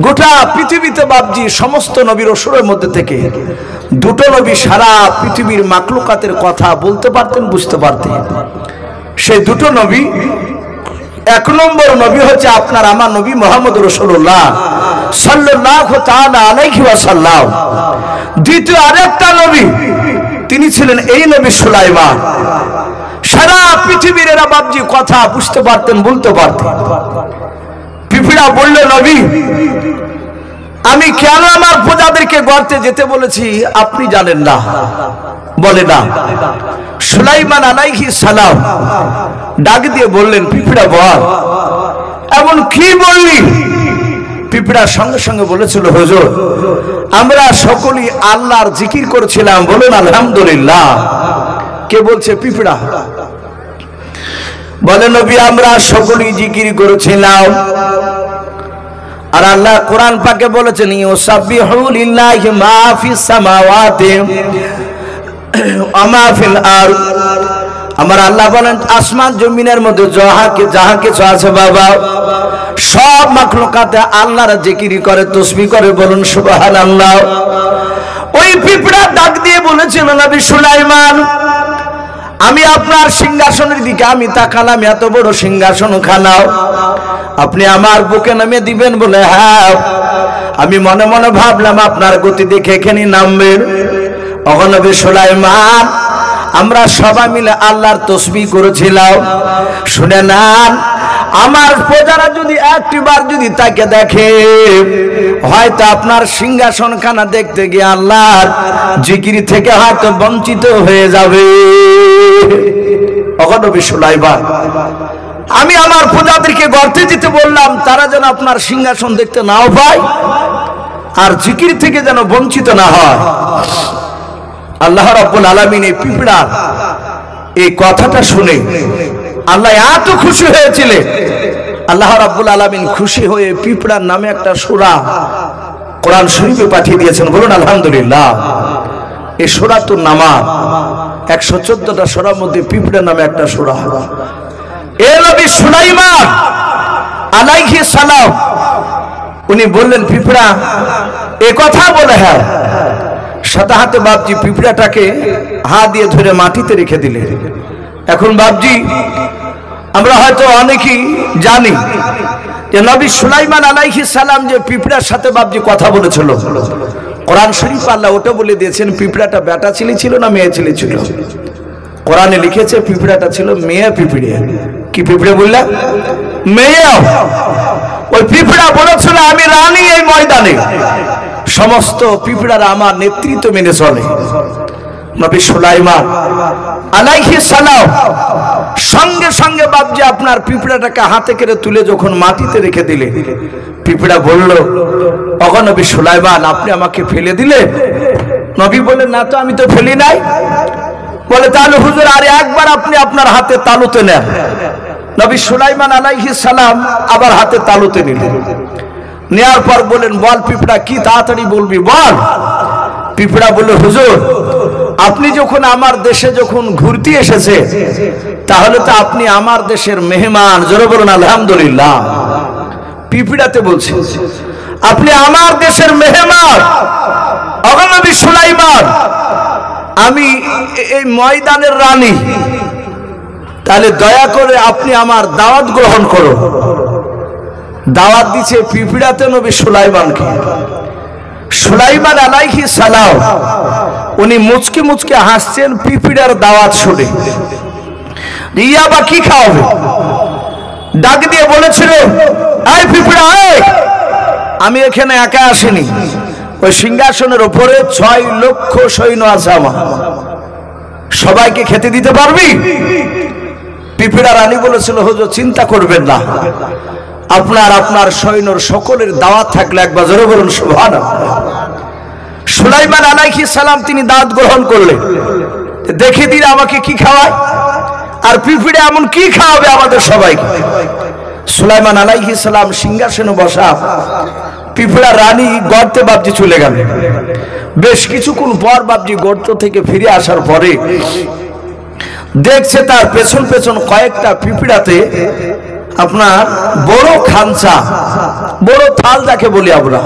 গোটা পৃথিবীতে বাপজি সমস্ত নবীর অসুরের মধ্যে থেকে দুটো নবী সারা পৃথিবীর মাকলুকাতের কথা বলতে পারতেন, বুঝতে পারতেন। সেই দুটো নবী, এক নম্বর নবী হচ্ছে আপনার আমার নবী মুহাম্মদ রাসূলুল্লাহ সাল্লাল্লাহু তাআলা আলাইহি ওয়াসাল্লাম। দ্বিতীয় আরেকটা নবী, তিনি ছিলেন এই নবী সুলাইমান। সারা পৃথিবীর এরা বাপজি কথা বুঝতে পারতেন, বলতে পারতেন। পিঁপড়া বলল, নবী, আমি কেন আমার প্রজাদেরকে গর্তে যেতে বলেছি আপনি জানেন না? বলে না। সুলাইমান আলাইহিস সালাম ডাক দিয়ে বললেন, পিঁপড়া বল, এমন কি বললি? পিঁপড়ার সঙ্গে সঙ্গে বলেছিল, হুজুর, আমরা সকলেই আল্লাহর জিকির করছিলাম, বলুন আলহামদুলিল্লাহ। কে বলছে? পিঁপড়া বলে, নবী, আমরা সকলেই জিকির করেছিলাম, আর আল্লাহ কোরআন পাকে বলেছেন, ইউসাব্বিহু লিল্লাহি মা ফিস সামাওয়াতি ওয়া মা ফিল আরদ। আমার আল্লাহ বলেন, আসমান জমিনের মধ্যে যাহা কিছু আছে বাবা, সব মাখলুকাতে আল্লাহর জিকির করে, তাসবিহ করে। বলুন সুবহানাল্লাহ। ওই পিঁপড়া ডাক দিয়ে বলেছিল, নবী সুলাইমান, আমি আপনার সিংহাসনের দিকে আমি তাকালাম, এত বড় সিংহাসন খানাও আপনি আমার বুকে নামে দিবেন বলে, হ্যাঁ। আমি মনে মনে ভাবলাম আপনার গতি দেখে এখানে নামবেন। ওগো নবী সুলাইমান, আমরা সবাই মিলে আল্লাহর তাসবিহ করেছিলাম। শুনে নেন, আমার প্রজারা যদি একটিবার যদি তাকে দেখে, হয়তো আপনার সিংহাসন খানা দেখতে গিয়ে আল্লাহর জিকির থেকে হয়তো বঞ্চিত হয়ে যাবে। ওগো নবী সুলাইমান, আমি আমার প্রজাদেরকে গর্তে যেতে বললাম, তারা যেন আপনার সিংহাসন দেখতে নাও পায়, আর জিকির থেকে যেন বঞ্চিত না হয়। আল্লাহ রাব্বুল আলামিন এই পিঁপড়া এই কথাটা শুনে আল্লাহ এত খুশি হয়েছিলেন। আল্লাহ রাব্বুল আলামিন খুশি হয়ে পিঁপড়ার নামে একটা সূরা কোরআন শরীফে পাঠিয়ে দিয়েছেন। বলুন আলহামদুলিল্লাহ। এই সূরাতুন নামাল 114টা সূরার মধ্যে পিঁপড়া নামে একটা সূরা। এ নবী সুলাইমান আলাইহিস সালাম উনি বললেন, পিঁপড়া এ কথা বলে, হ্যাঁ। সাথে হাতে বাপজি পিঁপড়াটাকে হাত দিয়ে ধরে মাটিতে রেখে দিলেন। এখন বাপজি আমরা হয়তো অনেকেই জানি যে নবী সুলাইমান আলাইহিস সালাম যে পিঁপড়ার সাথে বাপজি কথা বলেছিল, কোরআন শরীফ আল্লাহ ওটা বলে দিয়েছেন, পিঁপড়াটা বেটা ছেলে ছিল না মেয়ে ছেলে ছিল। কোরআনে লিখেছে পিঁপড়াটা ছিল মেয়ে পিঁপড়ে। কি পিঁপড়ে বললাম? মেয়ে। ওই পিঁপড়া বলেছিল, আমি রানী এই ময়দানে, সমস্ত পিঁপড়ারা আমার নেতৃত্ব মেনে চলে। নবী সুলাইমান আলাইহিস সালাম সঙ্গে সঙ্গে বাপজি আপনার পিঁপড়াটাকে হাতে করে তুলে যখন মাটিতে রেখে দিলে, পিঁপড়া বলল, ওগো নবী সুলাইমান, আপনি আমাকে ফেলে দিলেন? নবী বললেন, না তো, আমি তো ফেলি নাই। বলে, তাহলে হুজুর আরে একবার আপনি আপনার হাতে তালুতে নেন। নবী সুলাইমান আলাইহিস সালাম আবার হাতে তালুতে নিলেন। নেওয়ার পর বলেন, বল পিঁপড়া, কি তাড়াতাড়ি বলবি, বল। পিঁপড়া বলল, হুজুর আপনি যখন আমার দেশে যখন ঘুরতে এসেছে, তাহলে তো আপনি আমার দেশের মেহমান। জোরে বলুন আলহামদুলিল্লাহ। পিঁপড়াতে বলছে, আপনি আমার দেশের মেহমান। ওগো নবী সুলাইমান, আমি এই ময়দানের রানী, তাহলে দয়া করে আপনি আমার দাওয়াত গ্রহণ করুন। দাওয়াত দিচ্ছে পিঁপড়াতে নবী সুলাইমানকে। সুলাইমান আলাইহিস সালাম উনি মুচকে মুচকে হাসছেন পিঁপড়ার দাওয়াত শুনে। ইয়া বা কি খাওয়াবে? ডাক দিয়ে বলেছিল, এই পিঁপড়া, আমি এখানে একা আসিনি, ওই সিংহাসনের উপরে 6 লক্ষ সৈন্য আছে আমার, সবাইকে খেতে দিতে পারবি? পিঁপড়া রানী বলেছিল, হুজুর চিন্তা করবেন না, আপনার সৈন্যর সকলের দাওয়াত থাকলে একবার জোরে বলুন সুবহানাল্লাহ। সুলাইমান আলাইহিস সালাম তিনি দাওয়াত গ্রহণ করলেন। দেখে দিন আমাকে কি খাওয়ায়, আর পিঁপড়ে এমন কি খাওয়াবে আমাদের সবাইকে। সুলাইমান আলাইহিস সালাম সিংহাসনে বসা, পিঁপড়া রানী গর্তে বাপজি চলে গেল। বেশ কিছুক্ষণ পর বাপজি গর্ত থেকে ফিরে আসার পরে দেখছে তার পেছন পেছন কয়েকটা পিঁপড়াতে আপনার বড় খানচা, বড় থাল যাকে বলি আমরা।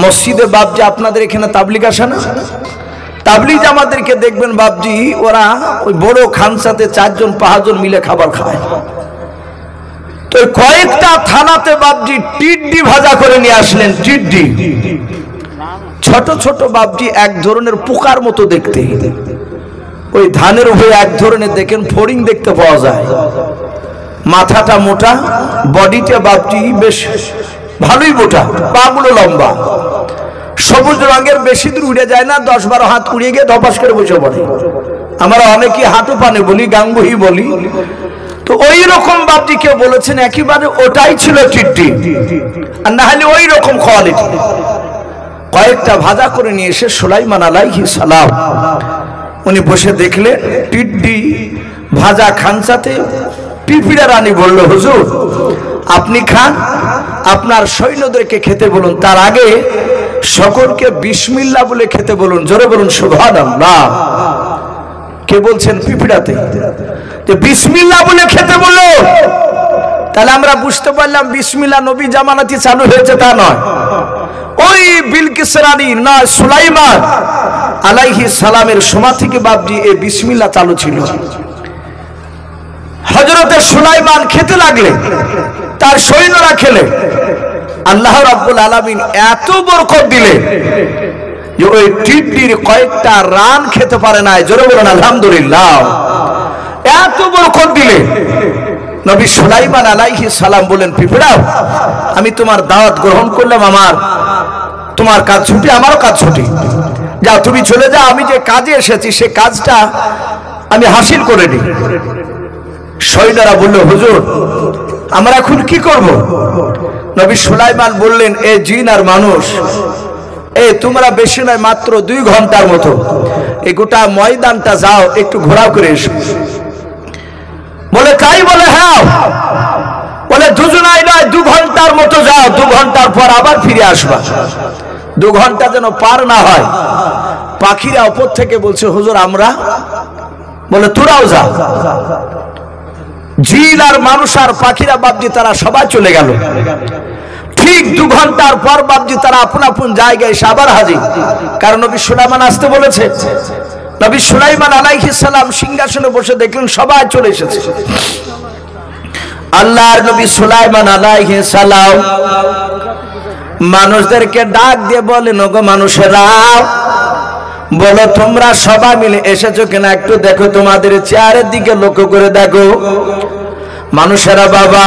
মসজিদে বাপজি আপনাদের এখানে তাবলিগ আসে না? তাবলিগ আমাদেরকে দেখবেন বাপজি, ওরা ওই বড় খানচাতে 4 জন 5 জন মিলে খাবার খায়। তো কয়েকটা থানাতে বাপজি টিড্ডি ভাজা করে নিয়ে আসলেন। টিড্ডি ছোট ছোট বাপজি এক ধরনের পোকার মতো দেখতে, ওই ধানের উপরে এক ধরনের দেখেন ফড়িং দেখতে পাওয়া যায়। মাথাটা মোটা, বডিটা বাপজি বেশ ভালোই মোটা, পাগুলো লম্বা, সবুজ রঙের, বেশি দূর উড়ে যায় না, 10-12 হাত উড়িয়ে গিয়ে ধপাস করে বসে পড়ে। আমরা অনেকে হাঁটু পানে বলি, গাঙ্গুহি বলি। তো ওই রকম বাপজি কেউ বলেছেন একেবারে ওটাই ছিল টিড্ডি, আর না হলে ওই রকম কোয়ালিটি। কয়েকটা ভাজা করে নিয়ে এসে সুলাইমান আলাইহিস সালাম উনি বসে দেখলেন টিড্ডি ভাজা খানচাতে। পিঁপড়া রানী বলল, হুজুর আপনি খান, আপনার সৈন্যদেরকে খেতে বলুন, তার আগে সকলকে বিসমিল্লাহ বলে খেতে বলুন। জোরে বলুন সুবহানাল্লাহ। কে বলছেন? পিঁপড়াতে, যে বিসমিল্লাহ বলে খেতে বলল। তাহলে আমরা বুঝতে পারলাম বিসমিল্লাহ নবী জামানাতে চালু হয়েছে তা নয়, ওই বিলকিস রানী না সুলাইমান আলাইহিস সালামের সময় থেকে বাপজি এই বিসমিল্লাহ চালু ছিল। হযরতে সুলাইমান খেতে লাগলে, তার সৈন্যরা খেলে, আল্লাহ রাব্বুল আলামিন এত বরকত দিলেন যে ওই টিড্ডির কয়েকটা রান খেতে পারে না। জোরে বলুন আলহামদুলিল্লাহ। এত বরকত দিলেন। নবী সুলাইমান আলাইহিস সালাম বলেন, পিঁপড়া আমি তোমার দাওয়াত গ্রহণ করলাম, তোমার কাজ ছুটি, আমারও কাজ ছুটি, যাও তুমি চলে যাও, আমি যে কাজে এসেছি সে কাজটা আমি হাসিল করে নিই। সৈন্যরা বলল, হুজুর আমরা এখন কি করব? নবী সুলাইমান বললেন, এ জিন আর মানুষ, তোমরা বেশি নয় মাত্র 2 ঘন্টার মতো এই গোটা ময়দানটা যাও, একটু ঘোরা করে এসো। বলে তাই? বলে হ্যাঁ। বলে দুজনাই নয়, 2 ঘন্টার মতো যাও, 2 ঘন্টার পর আবার ফিরে আসবা। 2 ঘন্টা যেন পার না হয়। পাখিরা উপর থেকে বলছে, হুজুর আমরা? বলে তোরাও যা। জিন আর মানুষ আর পাখিরা বাপজি তারা সবাই চলে গেল। ঠিক 2 ঘন্টার পর বাপজি তারা আপন আপন জায়গায় এসে আবার হাজির, কারণ নবী সুলাইমান আসতে বলেছে। নবী সুলাইমান আলাইহিস সালাম সিংহাসনে বসে দেখলেন সবাই চলে এসেছে। আল্লাহর নবী সুলাইমান আলাইহিস সালাম মানুষদেরকে ডাক দিয়ে বলেন, ওগো মানুষেরা, বলো তোমরা সবাই মিলে এসেছো কিনা একটু দেখো, তোমাদের চেহারের দিকে লক্ষ্য করে দেখো। মানুষেরা বাবা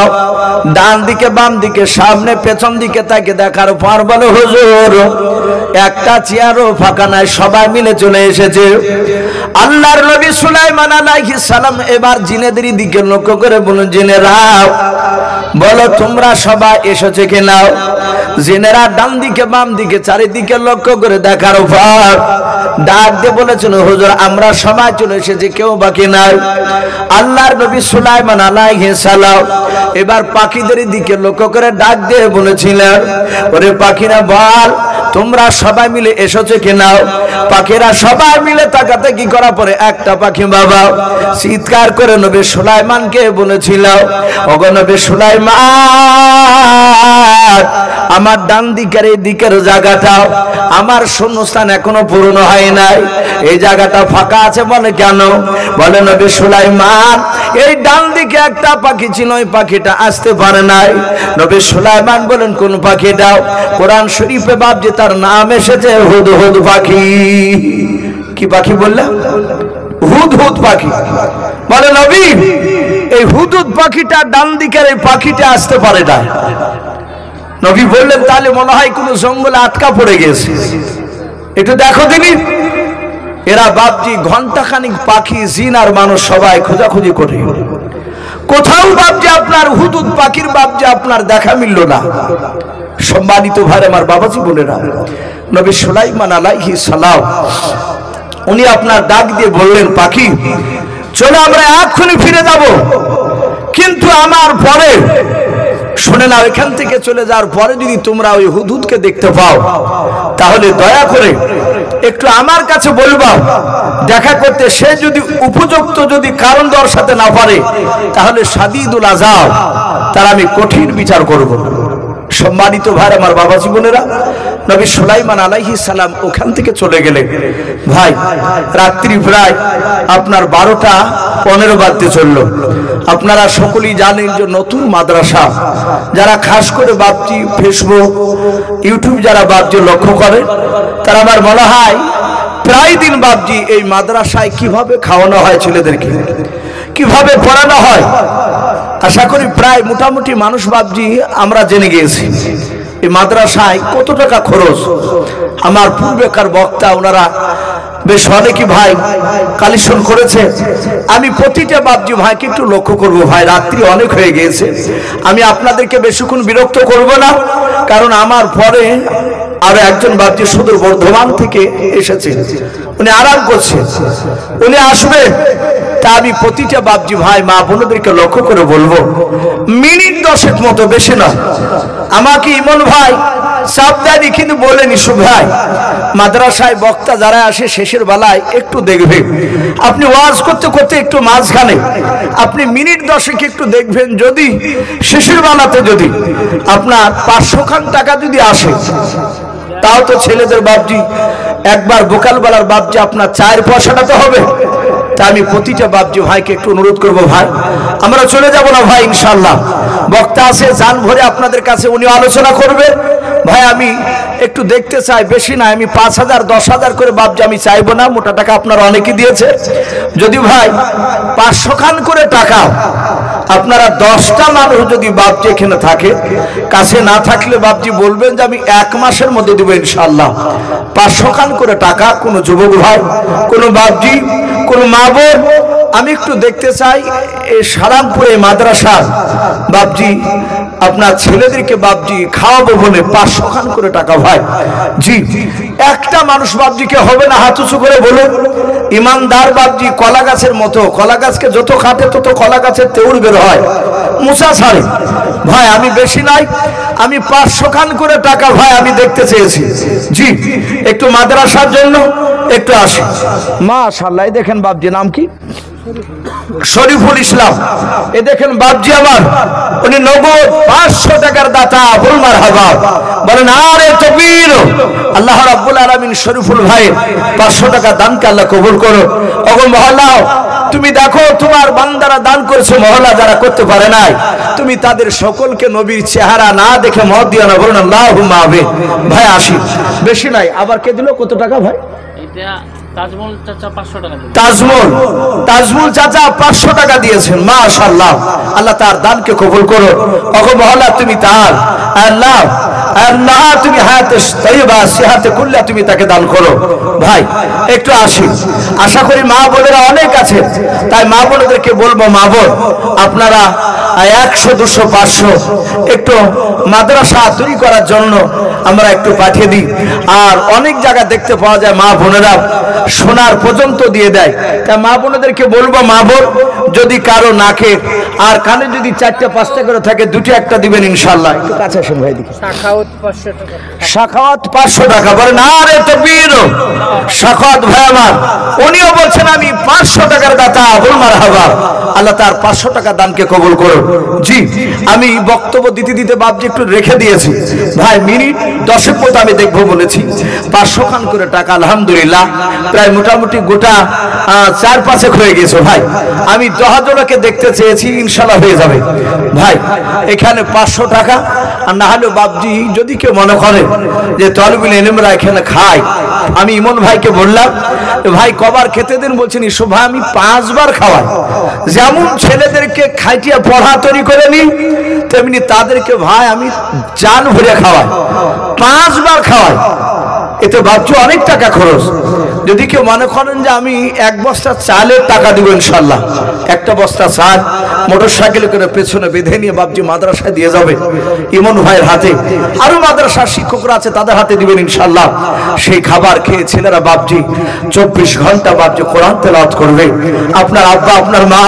ডান দিকে বাম দিকে সামনে পেছন দিকে তাকে দেখার পর বলো, হুজুর একটা চেয়ারও ফাঁকা নাই, সবাই মিলে চলে এসেছে। আল্লাহর নবী সুলাইমান আলাইহিস সালাম এবার জিনেদের দিকে লক্ষ্য করে বলেন, জিনেরা বলো তোমরা সবাই এসেছে কিনা? জিনেরা ডান দিকে বাম দিকে চারিদিকে লক্ষ্য করে দেখার পর ডাক দিয়ে বলেছিল, হুজুর আমরা সবাই চলে এসেছি, কেউ বাকি নাই। আল্লাহর নবী সুলাইমান আলাইহিস সালাম এবার পাখিদের দিকে লক্ষ্য করে ডাক দিয়ে বলেছিলেন, ওরে পাখিরা বল তোমরা সবাই মিলে এসেছো কিনা? পাখিরা সবাই মিলে তাকাতে কি করা পরে একটা পাখি বাবা চিৎকার করে নবী সুলাইমানকে বলেছিল, ওগো নবী সুলাইমান আমার ডান দিকের এই দিকের জায়গাটা আমার শূন্যস্থান এখনো পূর্ণ হয় নাই, এই জায়গাটা ফাঁকা আছে। বলে কেন? বলে নবী সুলাইমান এই ডান দিকে একটা পাখি ছিল, ওই পাখিটা আসতে পারে নাই। নবী সুলাইমান বলেন কোন পাখিটাও? কোরআন শরীফে বাপ যে তার নাম এসেছে হুদহুদ পাখি। কি পাখি বললে? হুদহুদ পাখি। বলে নবী এই হুদহুদ পাখিটা ডান দিকের এই পাখিটা আসতে পারে না। নবী বললেন তাহলে মনে হয় কোন জঙ্গলে আটকা পড়ে গেছে, একটু দেখো দিনি। এরা বাপজি ঘন্টাখানিক পাখি জিন আর মানুষ সবাই খোঁজাখুঁজি করে, কোথাও বাপজি আপনার হুদহুদ পাখির বাপজি আপনার দেখা মিলল না। সম্মানিত ভাই আমার বাবাজি বোনেরা, নবী সুলাইমান আলাইহিস সালাম উনি আপনার ডাক দিয়ে বললেন, পাখি চলো আমরা এক্ষুনি ফিরে যাব, কিন্তু আমার পরে শুনে না, এখান থেকে চলে যাওয়ার পরে যদি তোমরা ওই হুদহুদকে দেখতে পাও তাহলে দয়া করে একটু আমার কাছে বলবা দেখা করতে। সে যদি উপযুক্ত যদি কারণ দর্শাতে না পারে তাহলে শাদীদুল আযাব, তার আমি কঠিন বিচার করব। সম্মানিত ভাই আমার বাবা জীবনেরা, নবী সুলাইমান আলাইহিস সালাম ওখান থেকে চলে গেলেন। ভাই রাত্রি প্রায় আপনার 12টা 15 বাজতে চললো। আপনারা সকলেই জানেন যে নতুন মাদ্রাসা, যারা খাস করে বাপজি ফেসবুক ইউটিউব যারা বাপজি লক্ষ্য করে, তারা আমার মনে হয় প্রায় দিন বাপজি এই মাদ্রাসায় কিভাবে খাওয়ানো হয় ছেলেদেরকে, কিভাবে পড়ানো হয়, আশা করি প্রায় মোটামুটি মানুষ বাপজি আমরা জেনে গিয়েছি এই মাদ্রাসায় কত টাকা খরচ। আমার পূর্বেকার বক্তা ওনারা বেশ অনেকই ভাই কালেকশন করেছে। আমি প্রতিটা বাপজি ভাইকে একটু লক্ষ্য করব। ভাই রাত্রি অনেক হয়ে গিয়েছে, আমি আপনাদেরকে বেশিক্ষণ বিরক্ত করব না, কারণ আমার পরে আরো একজন বাপজি সুদূর বর্ধমান থেকে এসেছে, উনি আরাম করছে, উনি আসবে। তা আমি প্রতিটা বাপজি ভাই মা বোনদেরকে লক্ষ্য করে বলবো, মিনিট 10 মতো, বেশি না। আমাকে ইমন ভাই সাবধানি কিন্তু বলেনি, ভাই মাদ্রাসায় বক্তা যারা আসে শেষের বেলায় একটু দেখবে, আপনি ওয়াজ করতে করতে একটু মাঝখানে আপনি মিনিট 10 একটু দেখবেন, যদি শেষের বেলাতে যদি আপনার 500 খান টাকা যদি আসে, তাও তো ছেলেদের বাপজি একবার বোকালবেলার বাপজি আপনার 4 পয়সাটা তো হবে। তা আমি প্রতিটা বাপজি ভাইকে একটু অনুরোধ করব, ভাই আমরা চলে যাব না ভাই, ইনশাআল্লাহ বক্তা আছে জান ভরে আপনাদের কাছে উনি আলোচনা করবে। ভাই আমি একটু দেখতে চাই, বেশি না, আমি 5000 10,000 করে বাপজি আমি চাইবো না, মোটা টাকা আপনারা অনেকেই দিয়েছে। যদি ভাই 500 খান করে টাকা আপনারা 10টা মানুষ যদি বাপজি এখানে থাকে, কাছে না থাকলে বাপজি বলবেন যে আমি 1 মাসের মধ্যে দেবো ইনশাআল্লাহ। 500 খান করে টাকা কোন যুবক ভাই, কোন বাপজি, কোন মা বোন, আমি একটু দেখতে চাই এই সারামপুরে মাদ্রাসা বাপজি আপনার ছেলেদেরকে বাপজি খাওয়াবো বলে 500 খান করে টাকা। ভাই জি একটা মানুষ বাপজিকে হবে না, হাত উঁচু করে বলুন। ইমানদার বাপজি কলা গাছের মতো, কলা গাছকে যত কাটে তত কলা গাছের তেউর বের হয়, মুসা ছাড়ে। ভাই আমি বেশি নাই, আমি 500 খান করে টাকা ভাই আমি দেখতে চেয়েছি। জি একটু মাদ্রাসার জন্য একটু আসি। মাশাআল্লাহ, দেখেন বাপজি নাম কি? শরীফুল ইসলাম। এ দেখেন বাপজি আমার, উনি নগদ 500 টাকার দাতা। বল মারহাবা, বলেন আরে তাকবীর। আল্লাহ রাব্বুল আলামিন শরীফুল ভাই 500 টাকা দানকে আল্লাহ কবুল করো। ওগো মহল্লা তুমি দেখো তোমার বান্দারা দান করেছে, মহল্লা যারা করতে পারে নাই, তুমি তাদের সকলকে নবীর চেহারা না দেখে মত দিও না, বলুন আল্লাহুম্মা আমিন। ভাই আসি, বেশি নাই। আবার কে দিল কত টাকা ভাই? এটা তাজমুল চাচা 500 টাকা দিয়েছেন। তাজমুল চাচা 500 টাকা দিয়েছেন। মাশাআল্লাহ, আল্লাহ তার দানকে কবুল করো। ওগো মওলা, তুমি তার আল্লাহ আল্লাহ তুমি হায়াতে তাইয়্যিবা সিহাতে কুল্লা তুমি তাকে দান করো। ভাই একটু আসি, আশা করি মা বোনেরা অনেক আছে, তাই মা বোনদেরকে বলবো, মা বোন আপনারা 100 200 500 একটু মাদ্রাসা তৈরি করার জন্য আমরা একটু পাঠিয়ে দিই। আর অনেক জায়গা দেখতে পাওয়া যায় মা বোনেরা সোনার পর্যন্ত দিয়ে দেয়। তাই মা বোনদেরকে বলবো, মা বোন যদি কারো নাকে আর কানে যদি 4টা 5টা করে থাকে, 2টা 1টা দিবেন ইনশাআল্লাহ। একটু কাছে আসুন ভাই, দেখি সাখাওয়াত 500 টাকা বলেন। আরে তাকবীর! সাখাওয়াত ভাই আমার, উনিও বলছেন আমি 500 টাকার দাতা। বল মারহাবা, আল্লাহ তার 500 টাকা দানকে কবুল করুন। জি, আমি বক্তব্য দিতে বাপজি একটু রেখে দিয়েছি ভাই, মিনিট 10 মতো আমি দেখবো বলেছি। 500 খান করে টাকা আলহামদুলিল্লাহ প্রায় মোটামুটি গোটা 4-5 হয়ে গেছে ভাই। আমি 10 জনকে দেখতে চেয়েছি, ইনশাআল্লাহ হয়ে যাবে ভাই। এখানে 500 টাকা, আর না হলে বাপজি যদি কেউ মনে করে যে তলবিল ইলমরা এখানে খায়, আমি ইমন ভাইকে বললাম, ভাই কবার খেতে দেন? বলছেন ইসু ভাই আমি 5 বার খাওয়াই। যেমন ছেলেদেরকে খাইটিয়া পড়া তৈরি করে নি, তেমনি তাদেরকে ভাই আমি জান ভরে খাওয়াই, 5 বার খাওয়াই। এতে ভাবছি অনেক টাকা খরচ। যদি কেউ মনে করেন যে আমি 1 বস্তা চালের টাকা দিব, ইনশাআল্লাহ 1টা বস্তা চাল মোটরসাইকেলে করে পেছনে বেঁধে নিয়ে বাপজি মাদ্রাসায় দিয়ে যাবে ইমন ভাইয়ের হাতে। আরো মাদ্রাসার শিক্ষকরা আছে, তাদের হাতে দিবেন ইনশাআল্লাহ। সেই খাবার খেয়ে ছেলেরা বাপজি 24 ঘন্টা বাপজি কোরআন তেলাওয়াত করবে। আপনার আব্বা, আপনার মা,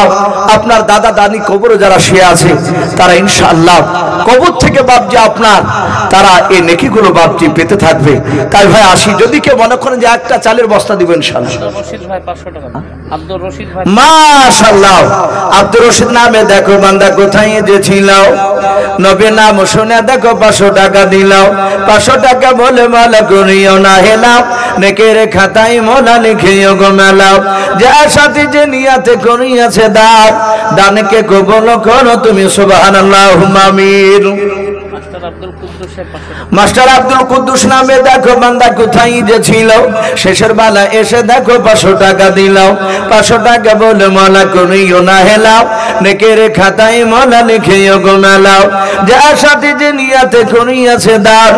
আপনার দাদা দাদি কবরে যারা শুয়ে আছে, তারা ইনশাআল্লাহ কবর থেকে বাপজি আপনার তারা এই নেকিগুলো বাপজি পেতে থাকবে। তাই ভাই আসি, যদি কেউ মনে করেন যে 1টা চালের বস্তা দিবেন ইনশাআল্লাহ। রশিদ ভাই 500 টাকা। আব্দুর রশিদ ভাই, মাশাআল্লাহ। আব্দুর রশিদ নামে দেখো বান্দা কোথায় যে ছিল, নবী নাম শুনে দেখো 500 টাকা দিলাও। 500 টাকা বলে মালা করিও না হেলাও, নেকের খাতায় মোলা লিখিও গো মেলাও। যে সাথী যে নিয়াতে করিয়াছে দান, দানকে কবুল করো তুমি সুবহানাল্লাহুম্মা আমিন। মাস্টার আব্দুল কুদ্দুস নামে দেখো বান্দা কোথায় যে ছিল, শেষের বেলা এসে দেখো 500 টাকা দিলাও। 500 টাকা বলে মালা করিও না হেলাও, নেকের খাতায় মোলা লিখিও গো মেলাও। যে সাথী যে নিয়াতে করিয়াছে দান,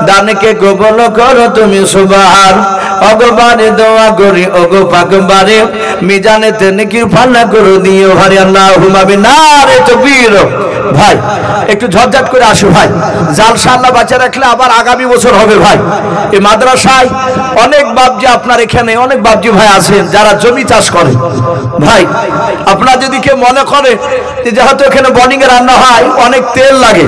দানকে কবুল করো তুমি সুবহান। অগবারে দোয়া করি ওগো পাকবারে, মিজানেতে নেকির ফালা করে দিও ভারি আল্লাহুম্মা আমিন। নারে তাকবীর! ভাই একটু ঝটঝট করে আসো ভাই, জালসা আল্লাহ বাঁচা রাখলে আবার আগামী বছর হবে ভাই। এই মাদ্রাসায় অনেক বাপজি, আপনার এখানে অনেক বাপজি ভাই আছেন যারা জমি চাষ করে। ভাই আপনার যদি কেউ মনে করে যে যেহেতু এখানে বর্ডিং এ রান্না হয় অনেক তেল লাগে,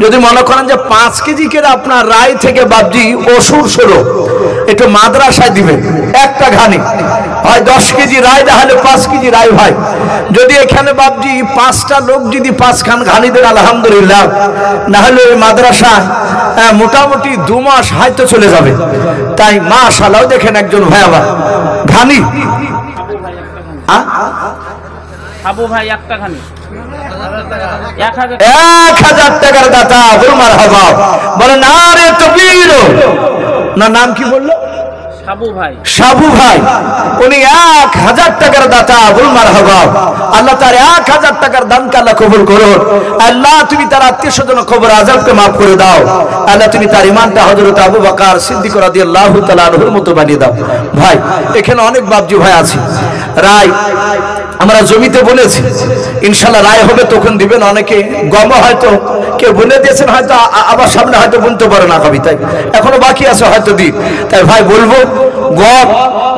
যদি মনে করেন যে 5 কেজি করে আপনার রায় থেকে বাপজি অসুর সরো একটু মাদ্রাসায় দিবেন, একটা ঘানি হয় 10 কেজি রায়, তাহলে 5 কেজি রায় ভাই। যদি এখানে বাপজি 5টা লোক যদি 5 খান ঘানি দেন আলহামদুলিল্লাহ, না হলে ওই মাদ্রাসা মোটামুটি 2 মাস হয়তো চলে যাবে। তাই মাশাআল্লাহ দেখেন একজন ভাই আবার ঘানি, আবু ভাই একটা ঘানি 1000 টাকার দাতা। বল মারহাবা, বলে নারে তাকবীর! না নাম কি বললো? সাবু ভাই, উনি 1000 টাকার দাতা। বল মারহাবা, আল্লাহ তার 1000 টাকার দানকে আল্লাহ কবুল করুন। আল্লাহ তুমি তার আত্মীয় স্বজন কবর আযাবকে মাফ করে দাও। আল্লাহ তুমি তার ঈমানটা হযরত আবু বকর সিদ্দিক রাদিয়াল্লাহু তাআলা আনহুর মতো বানিয়ে দাও। ভাই এখানে অনেক বাপজি ভাই আছে, রায় আমরা জমিতে বলেছি ইনশাআল্লাহ রায় হবে তখন দিবেন। অনেকে গম হয়তো কেউ বলে দিয়েছেন, হয়তো আবার সামনে হয়তো বলতে পারে না কবিতায়, এখনো বাকি আছে হয়তো দিন। তাই ভাই বলবো গম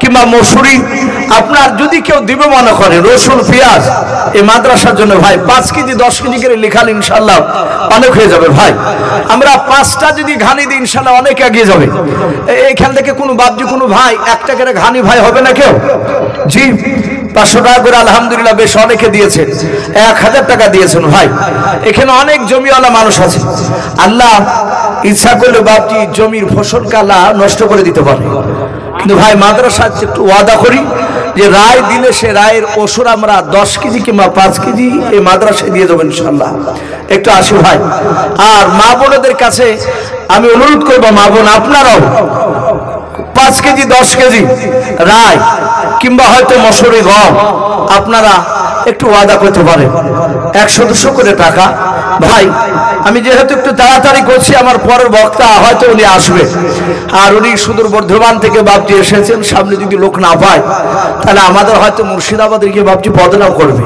কিংবা মসুরি আপনার যদি কেউ দিবে মনে করে, রসুন পেঁয়াজ এই মাদ্রাসার জন্য ভাই 5 কেজি 10 কেজি করে লেখাল ইনশাআল্লাহ অনেক হয়ে যাবে ভাই। আমরা 5টা যদি ঘানি দিই ইনশাআল্লাহ অনেক এগিয়ে যাবে। এখান থেকে কোনো বাপজি কোনো ভাই 1 টাকার ঘানি ভাই হবে না কেউ? জি 500 টাকা করে আলহামদুলিল্লাহ বেশ অনেকে দিয়েছে, 1000 টাকা দিয়েছেন ভাই। এখানে অনেক জমিওয়ালা মানুষ আছে, আল্লাহ ইচ্ছা করলে বাপজি জমির ফসল কালা নষ্ট করে দিতে পারে। কিন্তু ভাই মাদ্রাসা একটু ওয়াদা করি যে রায় দিলে সে রায়ের ওষুধ আমরা 10 কেজি কিংবা 5 কেজি এই মাদ্রাসায় দিয়ে দেবো ইনশাআল্লাহ। একটু আসি ভাই। আর মা বোনদের কাছে আমি অনুরোধ করবো, মা বোন আপনারাও 5 কেজি 10 কেজি রাই কিংবা হয়তো মসুরি গম আপনারা একটু ওয়াদা করতে পারেন 100-200 করে টাকা। ভাই আমি যেহেতু একটু তাড়াতাড়ি করছি, আমার পরের বক্তা হয়তো উনি আসবে, আর উনি সুদূর বর্ধমান থেকে বাপজি এসেছেন, সামনে যদি লোক না পায় তাহলে আমাদের হয়তো মুর্শিদাবাদের গিয়ে বাপজি বদনাম করবে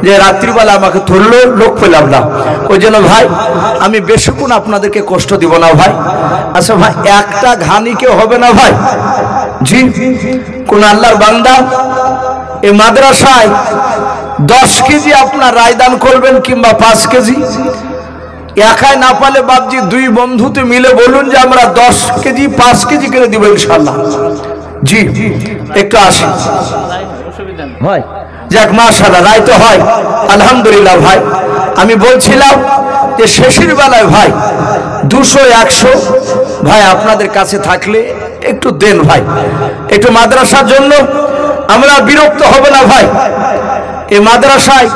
যে রাত্রিবেলা আমাকে ধরলো, লোক পেলাম না। ওই জন্য ভাই আমি বেশিক্ষণ আপনাদেরকে কষ্ট দিব না ভাই। আচ্ছা ভাই একটা ঘানি কেউ হবে না ভাই? জি, কোন আল্লাহর বান্দা এই মাদ্রাসায় 10 কেজি আপনার রায়দান করবেন কিংবা 5 কেজি, একাই না পালে বাপজি 2 বন্ধুতে মিলে বলুন যে আমরা 10 কেজি 5 কেজি করে দিব ইনশাআল্লাহ। জি একটু আসি ভাই, যাক মাশাআল্লাহ রায় তো হয় আলহামদুলিল্লাহ। ভাই আমি বলছিলাম যে শেষের বেলায় ভাই 200-100 ভাই আপনাদের কাছে থাকলে একটু দেন ভাই, একটু মাদ্রাসার জন্য আমরা বিরক্ত হব না ভাই। এই মাদ্রাসায়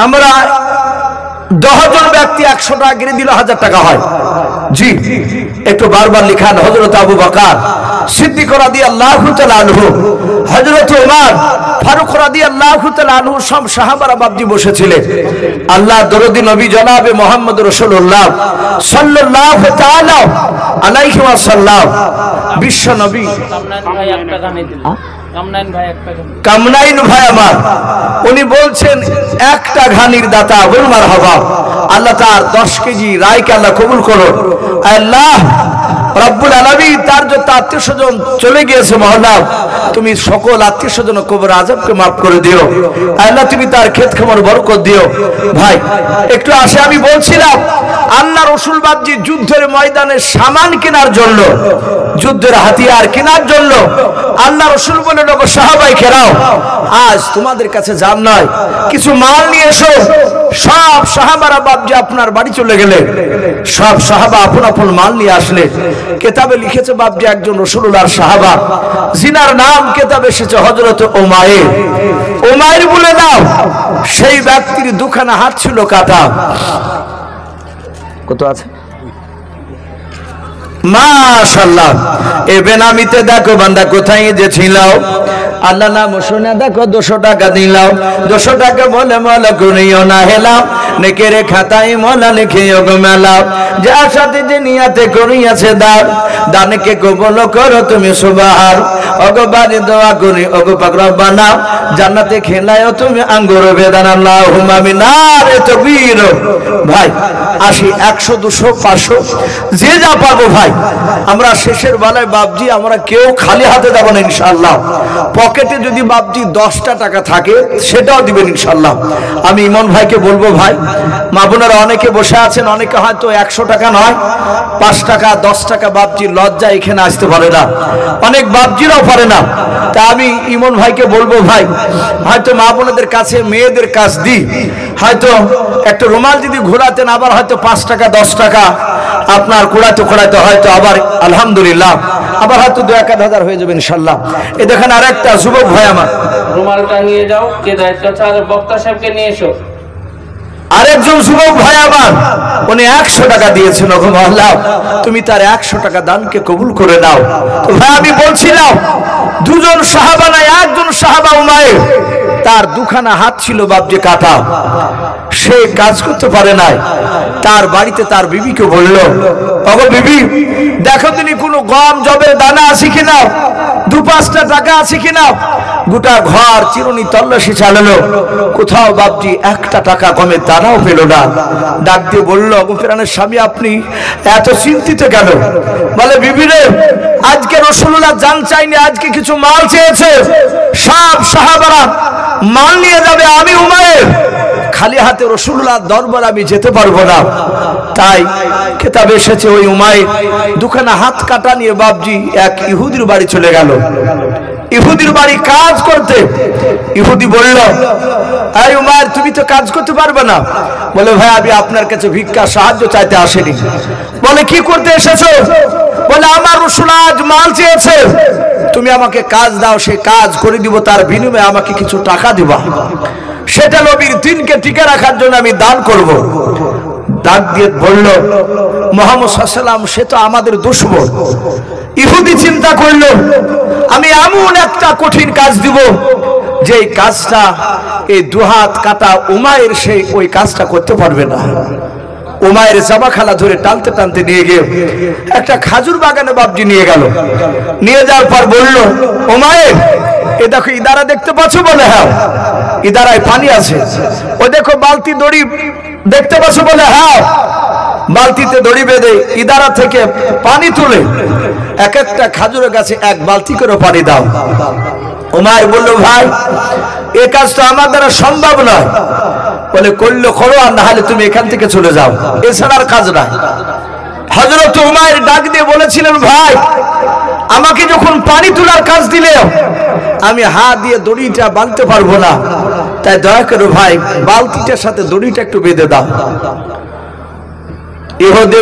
আমরা 10 জন ব্যক্তি 100 টাকা করে দিলে 1000 টাকা হয়। জি একটু বারবার লিখান হযরত আবু বকর সিদ্দিক রাদিয়াল্লাহু তাআলা আনহু, হযরত ওমর ফারুক রাদিয়াল্লাহু তাআলা আনহু সব সাহাবারা বাপজি বসেছিলেন। আল্লাহ দরদি নবী জনাবে মুহাম্মদ রাসূলুল্লাহ সাল্লাল্লাহু তাআলা আলাইহি ওয়াসাল্লাম বিশ্ব নবী কামনাইন ভাই আমার, উনি বলছেন একটা ঘানির দাতা বল মারহাবা। আল্লাহ তার 10 কেজি রায়কে আল্লাহ কবুল করো। আল্লাহ রব্বুল আলামিন তার যত আত্মীয় স্বজন চলে গিয়েছে মহল্লা, তুমি সকল আত্মীয় স্বজন কবর আযাবকে মাফ করে দিও। আল্লাহ তুমি তার ক্ষেত খামার বরকত দিও। ভাই একটু আসে, আমি বলছিলাম আল্লাহ রাসূল বাপজি যুদ্ধের ময়দানে সামান কেনার জন্য, যুদ্ধের হাতিয়ার কেনার জন্য আল্লাহ রাসূল বলেন ওগো সাহাবাই কেরাম, আজ তোমাদের কাছে জান নয় কিছু মাল নিয়ে এসো। সব সাহাবারা বাপজি আপনার বাড়ি চলে গেলেন, সব সাহাবা আপন আপন মাল নিয়ে আসলেন। কিতাবে লিখেছে বাপজি একজন রাসূলুল্লাহর সাহাবা, জিনার নাম কিতাবে এসেছে হযরত উমাইর। উমাইর বলে দাও সেই ব্যক্তির দুখানা হাত ছিল কাটা। কত আছে? মাশাআল্লাহ। এ বেনামিতে দেখো বান্দা কোথায় যে ছিল, আল্লাহ নাম শুনে দেখো 200 টাকা দিলাও, 200 টাকা বলে মলা করিও না হেলাও, নেকের খাতায় মলা লিখিও গো মেলাও, যার সাথে যে নিয়াতে করিয়াছে দান, দানকে কবুল করো তুমি সুবহান। ওগো বাড়ি দোয়া করি ওগো পাক রব্বানা, জান্নাতে খেলায়ও তুমি আঙ্গুর বেদান। আল্লাহুম্মা আমিন। নারে তাকবীর। ভাই আসি 100 200 500 যে যা পাবো ভাই। আমরা শেষের বেলায় বাপজি আমরা কেউ খালি হাতে যাব না ইনশাআল্লাহ। পকেটে যদি বাপজি 10টা টাকা থাকে সেটাও দিবেন ইনশাআল্লাহ। আমি ইমন ভাইকে বলবো ভাই, মা বোনেরা অনেকে বসে আছেন, অনেকে হয়তো 100 টাকা নয় 5 টাকা 10 টাকা বাপজি লজ্জা এখানে আসতে পারে না, অনেক বাপজিরাও পারে না। তা আমি ইমন ভাইকে বলবো ভাই, হয়তো মা বোনেদের কাছে মেয়েদের কাছ দিই, হয়তো একটা রুমাল যদি ঘোরাতেন আবার হয়তো 5 টাকা 10 টাকা আপনার কুড়াতে হয়তো আবার আলহামদুলিল্লাহ আবার হয়তো 2-1 হাজার হয়ে যাবে ইনশাআল্লাহ। এই দেখেন আরেকটা যুবক ভাই আমার, রুমালটা নিয়ে যাও, কে দায়িত্ব আছে আর বক্তা সাহেবকে নিয়ে এসো। আরেকজন যুবক ভাই আমার, উনি 100 টাকা দিয়েছেন। ওগো আল্লাহ তুমি তার 100 টাকা দানকে কবুল করে নাও। তো ভাই আমি বলছিলাম দুজন সাহাবা না একজন সাহাবা উমাইর, তার দুখানা হাত ছিল বাপজি কাটা, সে কাজ করতে পারে নাই। তার বাড়িতে তার বিবিকে বলল, ওগো বিবি দেখো তিনি কোনো গম জবের দানা আছে কিনা, 2-5টা টাকা আছে কিনা। গোটা ঘর চিরুনি তল্লাশি চালালো, কোথাও বাপজি 1টা টাকা গমের দানাও পেল না। ডাক দিয়ে বলল, ওগো ফেরানের স্বামী আপনি এত চিন্তিত কেন? বলে বিবি রে আজকে রাসূলুল্লাহ জান চাইনি, আজকে কিছু মাল চেয়েছে, সব সাহাবারা মাল নিয়ে যাবে, আমি উমাইর খালি হাতে রাসূলুল্লাহর দরবারে আমি যেতে পারবো না। তাই কিতাবে এসেছে ওই উমাইর দুখানা হাত কাটা নিয়ে বাপজি এক ইহুদির বাড়ি চলে গেল। ইহুদির বাড়ি কাজ করতে। ইহুদি বলল, এই উমাইর তুমি তো কাজ করতে পারবে না। বলে ভাই আমি আপনার কাছে ভিক্ষা সাহায্য চাইতে আসেনি। বলে কি করতে এসেছো? বলে আমার রাসূল আজ মাল চেয়েছে, তুমি আমাকে কাজ দাও, সেই কাজ করে দিব, তার বিনিময়ে আমাকে কিছু টাকা দিবা, সেটা নবীর দিনকে টিকে রাখার জন্য আমি দান করব। ডাক দিয়ে বলল, মুহাম্মদ সাল্লাল্লাহু আলাইহি ওয়াসাল্লাম সে তো আমাদের দুশমন। ইহুদি চিন্তা করলো, আমি এমন একটা কঠিন কাজ দিব যে কাজটা এই দুহাত কাটা উমায়ের সেই ওই কাজটা করতে পারবে না। উমায়ের জামা খালা ধরে টানতে টানতে নিয়ে গিয়ে একটা খাজুর বাগানে বাপজি নিয়ে গেল। নিয়ে যাওয়ার পর বলল, উমায়ের এ দেখো ইদারা দেখতে পাচ্ছ? বলে হ্যাঁ। ইদারায় পানি আছে। ও দেখো বালতি দড়ি দেখতে পাচ্ছ? বলে হ্যাঁ। বালতিতে দড়ি বেঁধে ইদারা থেকে পানি তুলে এক একটা খাজুরের গাছে এক বালতি করে পানি দাও। উমায়ের বলল, ভাই এ কাজ তো আমার দ্বারা সম্ভব নয়। বলে করলে করো, আর না হলে তুমি এখান থেকে চলে যাও, এছাড়া আর কাজ নাই। হযরত উমায়ের ডাক দিয়ে বলেছিলেন, ভাই আমাকে যখন পানি তোলার কাজ দিলে আমি হাত দিয়ে দড়িটা বাঁধতে পারবো না, তাই দয়া করে ভাই বালতিটার সাথে দড়িটা একটু বেঁধে দাও। ইহুদি